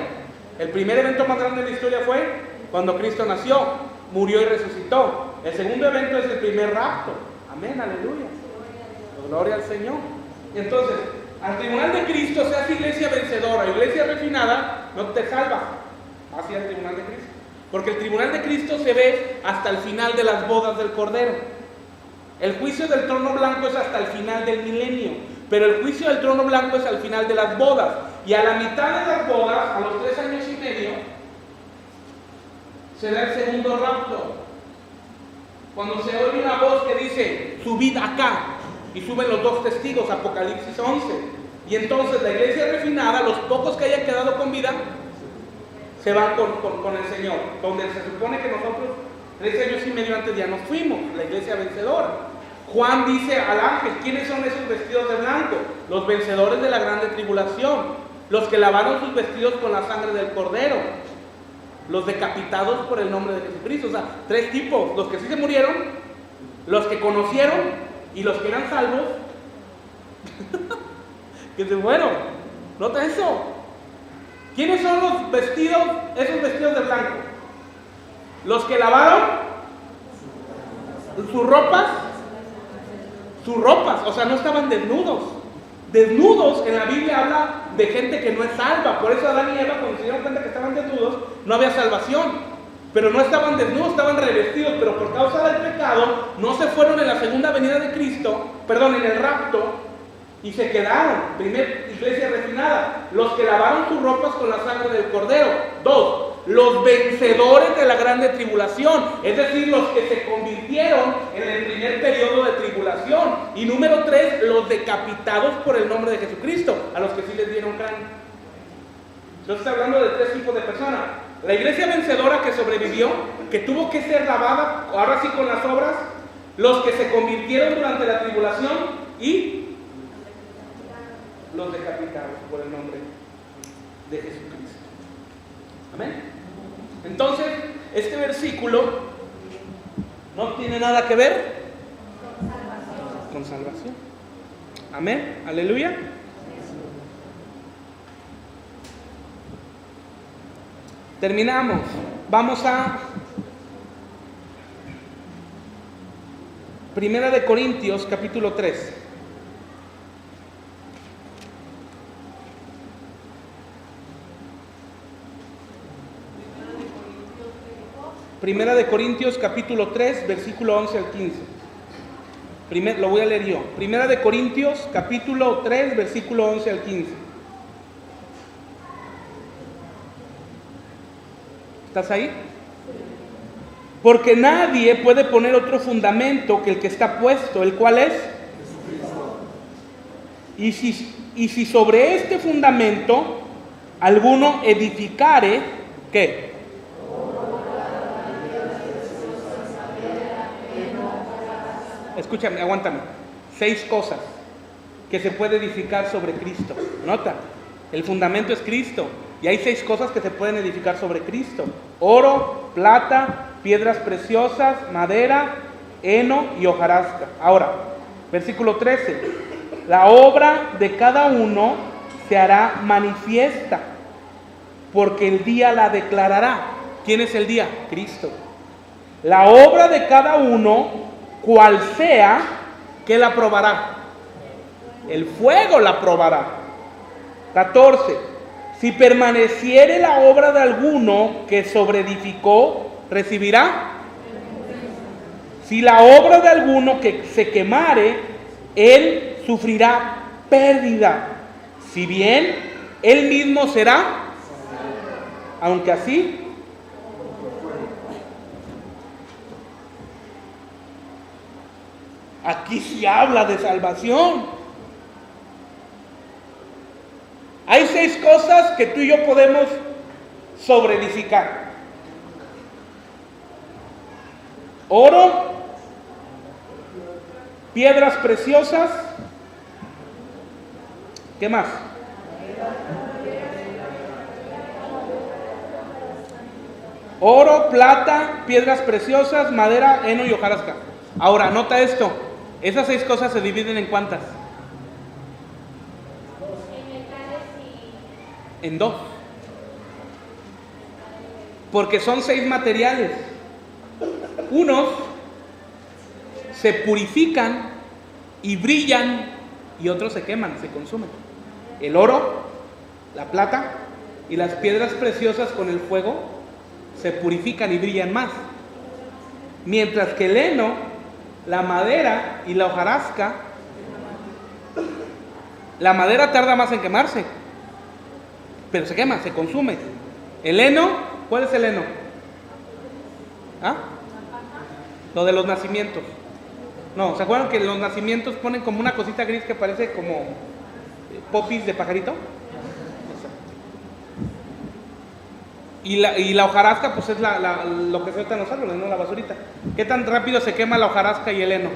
El primer evento más grande en la historia fue cuando Cristo nació, murió y resucitó. El segundo evento es el primer rapto. Amén, aleluya. Gloria al Señor. Entonces, al tribunal de Cristo, seas iglesia vencedora o iglesia refinada, no te salvas hacia el tribunal de Cristo. Porque el tribunal de Cristo se ve hasta el final de las bodas del Cordero. El juicio del trono blanco es hasta el final del milenio, pero el juicio del trono blanco es al final de las bodas. Y a la mitad de las bodas, a los 3 años y medio, se da el segundo rapto. Cuando se oye una voz que dice, subid acá, y suben los 2 testigos, Apocalipsis 11. Y entonces la iglesia refinada, los pocos que hayan quedado con vida, se van con el Señor, donde se supone que nosotros 3 años y medio antes ya nos fuimos, la iglesia vencedora. Juan dice al ángel, ¿quiénes son esos vestidos de blanco? Los vencedores de la grande tribulación, los que lavaron sus vestidos con la sangre del Cordero, los decapitados por el nombre de Jesucristo. O sea, 3 tipos, los que sí se murieron, los que conocieron y los que eran salvos, que se fueron. Nota eso. ¿Quiénes son los vestidos, esos vestidos de blanco? Los que lavaron sus ropas, o sea, no estaban desnudos. Desnudos en la Biblia habla de gente que no es salva. Por eso Adán y Eva, cuando se dieron cuenta que estaban desnudos, no había salvación. Pero no estaban desnudos, estaban revestidos, pero por causa del pecado no se fueron en la segunda venida de Cristo, en el rapto, y se quedaron. Primer iglesia refinada, los que lavaron sus ropas con la sangre del Cordero. 2, los vencedores de la grande tribulación, es decir, los que se convirtieron en el primer periodo de tribulación. Y número 3, los decapitados por el nombre de Jesucristo, a los que sí les dieron cráneo. Entonces está hablando de 3 tipos de personas. La iglesia vencedora que sobrevivió, que tuvo que ser lavada, ahora sí con las obras, los que se convirtieron durante la tribulación y los decapitados por el nombre de Jesucristo. Amén. Entonces, este versículo no tiene nada que ver con salvación. Amén. Aleluya. Terminamos. Vamos a Primera de Corintios, capítulo 3. Primera de Corintios, capítulo 3, versículo 11 al 15. Lo voy a leer yo. Primera de Corintios, capítulo 3, versículo 11 al 15. ¿Estás ahí? Porque nadie puede poner otro fundamento que el que está puesto, el cual es. Y si sobre este fundamento alguno edificare, ¿qué? Escúchame, aguántame. 6 cosas que se puede edificar sobre Cristo. Nota, el fundamento es Cristo. Y hay 6 cosas que se pueden edificar sobre Cristo: oro, plata, piedras preciosas, madera, heno y hojarasca. Ahora, versículo 13. La obra de cada uno se hará manifiesta, porque el día la declarará. ¿Quién es el día? Cristo. La obra de cada uno, cual sea, ¿qué la probará? El fuego la probará. 14. Si permaneciere la obra de alguno que sobreedificó, recibirá. Si la obra de alguno que se quemare, él sufrirá pérdida. Si bien, él mismo será, aunque así. Aquí se habla de salvación. Hay 6 cosas que tú y yo podemos sobreedificar: oro, piedras preciosas, ¿qué más? Oro, plata, piedras preciosas, madera, heno y hojarasca. Ahora, nota esto: esas 6 cosas se dividen en ¿cuántas? En 2. Porque son 6 materiales. Unos se purifican y brillan, y otros se queman, se consumen. El oro, la plata y las piedras preciosas con el fuego se purifican y brillan más. Mientras que el heno, la madera y la hojarasca, la madera tarda más en quemarse, pero se quema, se consume. El heno, ¿cuál es el heno? ¿Ah? Lo de los nacimientos. No, ¿se acuerdan que los nacimientos ponen como una cosita gris que parece como popis de pajarito? Y la hojarasca, pues es lo que sueltan los árboles, no la basurita. ¿Qué tan rápido se quema la hojarasca y el heno?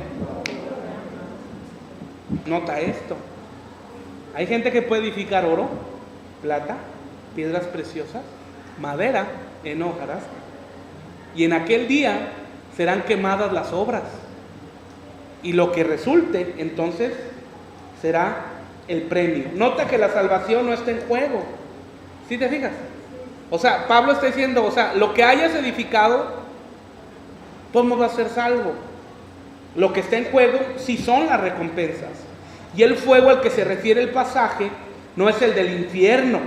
Nota esto. Hay gente que puede edificar oro, plata, piedras preciosas, madera, heno, hojarasca. Y en aquel día serán quemadas las obras. Y lo que resulte, entonces, será el premio. Nota que la salvación no está en juego. ¿Sí te fijas? O sea, Pablo está diciendo, o sea, lo que hayas edificado, todo el mundo va a ser salvo. Lo que está en juego sí son las recompensas. Y el fuego al que se refiere el pasaje no es el del infierno,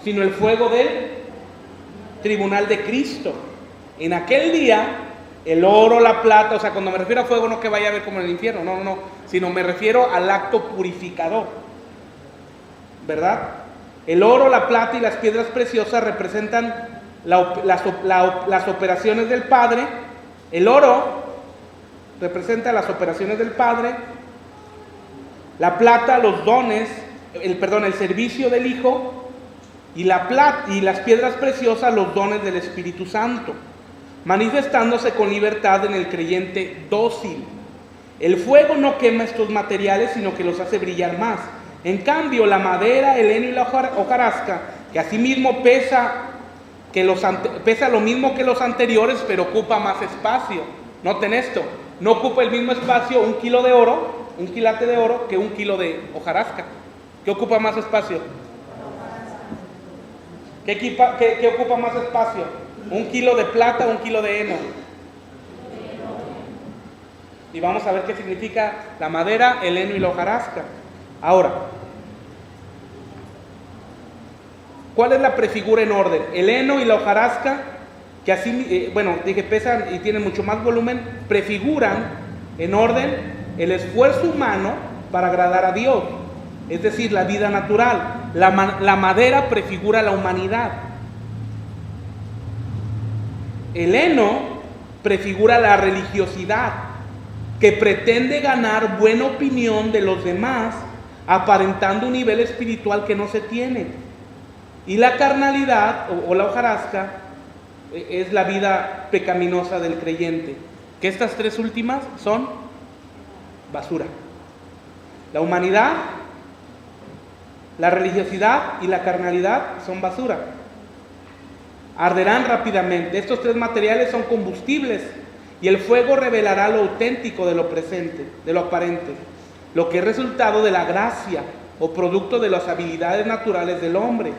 sino el fuego del tribunal de Cristo. En aquel día, el oro, la plata, o sea, cuando me refiero a fuego, no que vaya a ver como en el infierno, no, sino me refiero al acto purificador, ¿verdad? El oro, la plata y las piedras preciosas representan las operaciones del Padre. El oro representa las operaciones del Padre. La plata, los dones, el servicio del Hijo. Y las piedras preciosas, los dones del Espíritu Santo, manifestándose con libertad en el creyente dócil. El fuego no quema estos materiales, sino que los hace brillar más. En cambio, la madera, el heno y la hojarasca, que asimismo pesa lo mismo que los anteriores, pero ocupa más espacio. Noten esto, no ocupa el mismo espacio un quilate de oro, que un kilo de hojarasca. ¿Qué ocupa más espacio? ¿Qué ocupa más espacio? ¿Un kilo de plata o un kilo de heno? Y vamos a ver qué significa la madera, el heno y la hojarasca. Ahora, ¿cuál es la prefigura en orden? El heno y la hojarasca, que así, pesan y tienen mucho más volumen, prefiguran en orden el esfuerzo humano para agradar a Dios, es decir, la vida natural. La madera prefigura la humanidad. El heno prefigura la religiosidad, que pretende ganar buena opinión de los demás, aparentando un nivel espiritual que no se tiene. Y la carnalidad o la hojarasca es la vida pecaminosa del creyente, que estas tres últimas son basura. La humanidad, la religiosidad y la carnalidad son basura. Arderán rápidamente. Estos tres materiales son combustibles y el fuego revelará lo auténtico de lo presente, de lo aparente, lo que es resultado de la gracia o producto de las habilidades naturales del hombre.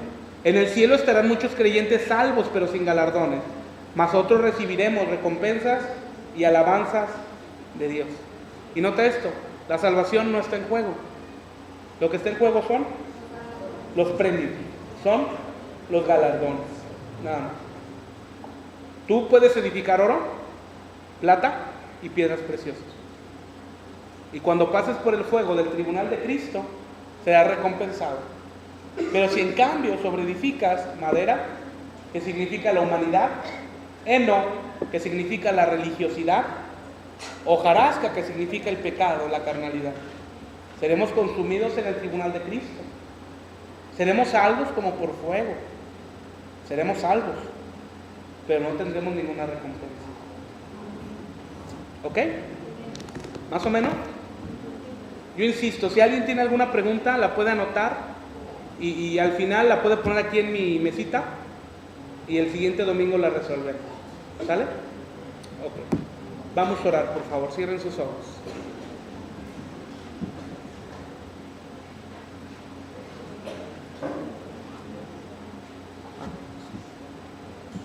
En el cielo estarán muchos creyentes salvos, pero sin galardones, mas otros recibiremos recompensas y alabanzas de Dios. Y nota esto, la salvación no está en juego. Lo que está en juego son los premios, son los galardones, nada más. Tú puedes edificar oro, plata y piedras preciosas. Y cuando pases por el fuego del tribunal de Cristo, serás recompensado. Pero si en cambio sobreedificas madera, que significa la humanidad, heno, que significa la religiosidad, hojarasca, que significa el pecado, la carnalidad, seremos consumidos en el tribunal de Cristo. Seremos salvos como por fuego. Seremos salvos, pero no tendremos ninguna recompensa. ¿Ok? ¿Más o menos? Yo insisto, si alguien tiene alguna pregunta, la puede anotar y al final la puede poner aquí en mi mesita y el siguiente domingo la resolvemos. ¿Sale? Ok. Vamos a orar, por favor. Cierren sus ojos.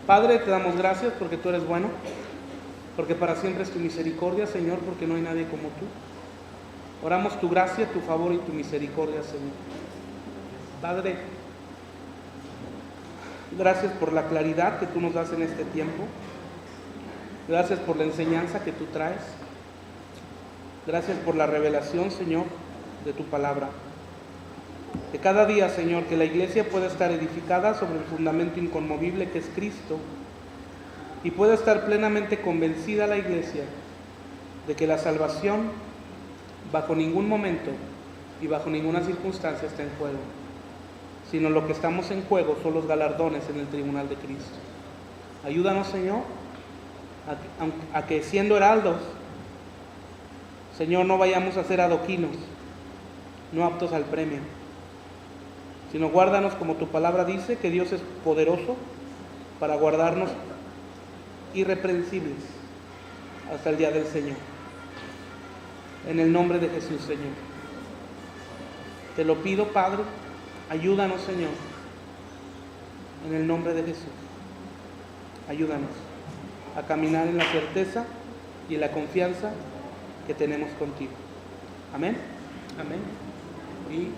Padre, te damos gracias porque tú eres bueno, porque para siempre es tu misericordia, Señor, porque no hay nadie como tú. Oramos tu gracia, tu favor y tu misericordia, Señor. Padre, gracias por la claridad que tú nos das en este tiempo. Gracias por la enseñanza que tú traes. Gracias por la revelación, Señor, de tu palabra. Que cada día, Señor, que la iglesia pueda estar edificada sobre el fundamento inconmovible que es Cristo y pueda estar plenamente convencida la iglesia de que la salvación bajo ningún momento y bajo ninguna circunstancia está en juego, sino lo que estamos en juego son los galardones en el tribunal de Cristo. Ayúdanos, Señor, a que siendo heraldos, Señor, no vayamos a ser adoquinos, no aptos al premio, sino guárdanos como tu palabra dice, que Dios es poderoso para guardarnos irreprensibles hasta el día del Señor. En el nombre de Jesús, Señor. Te lo pido, Padre, ayúdanos, Señor. En el nombre de Jesús. Ayúdanos a caminar en la certeza y en la confianza que tenemos contigo. Amén. Amén. Y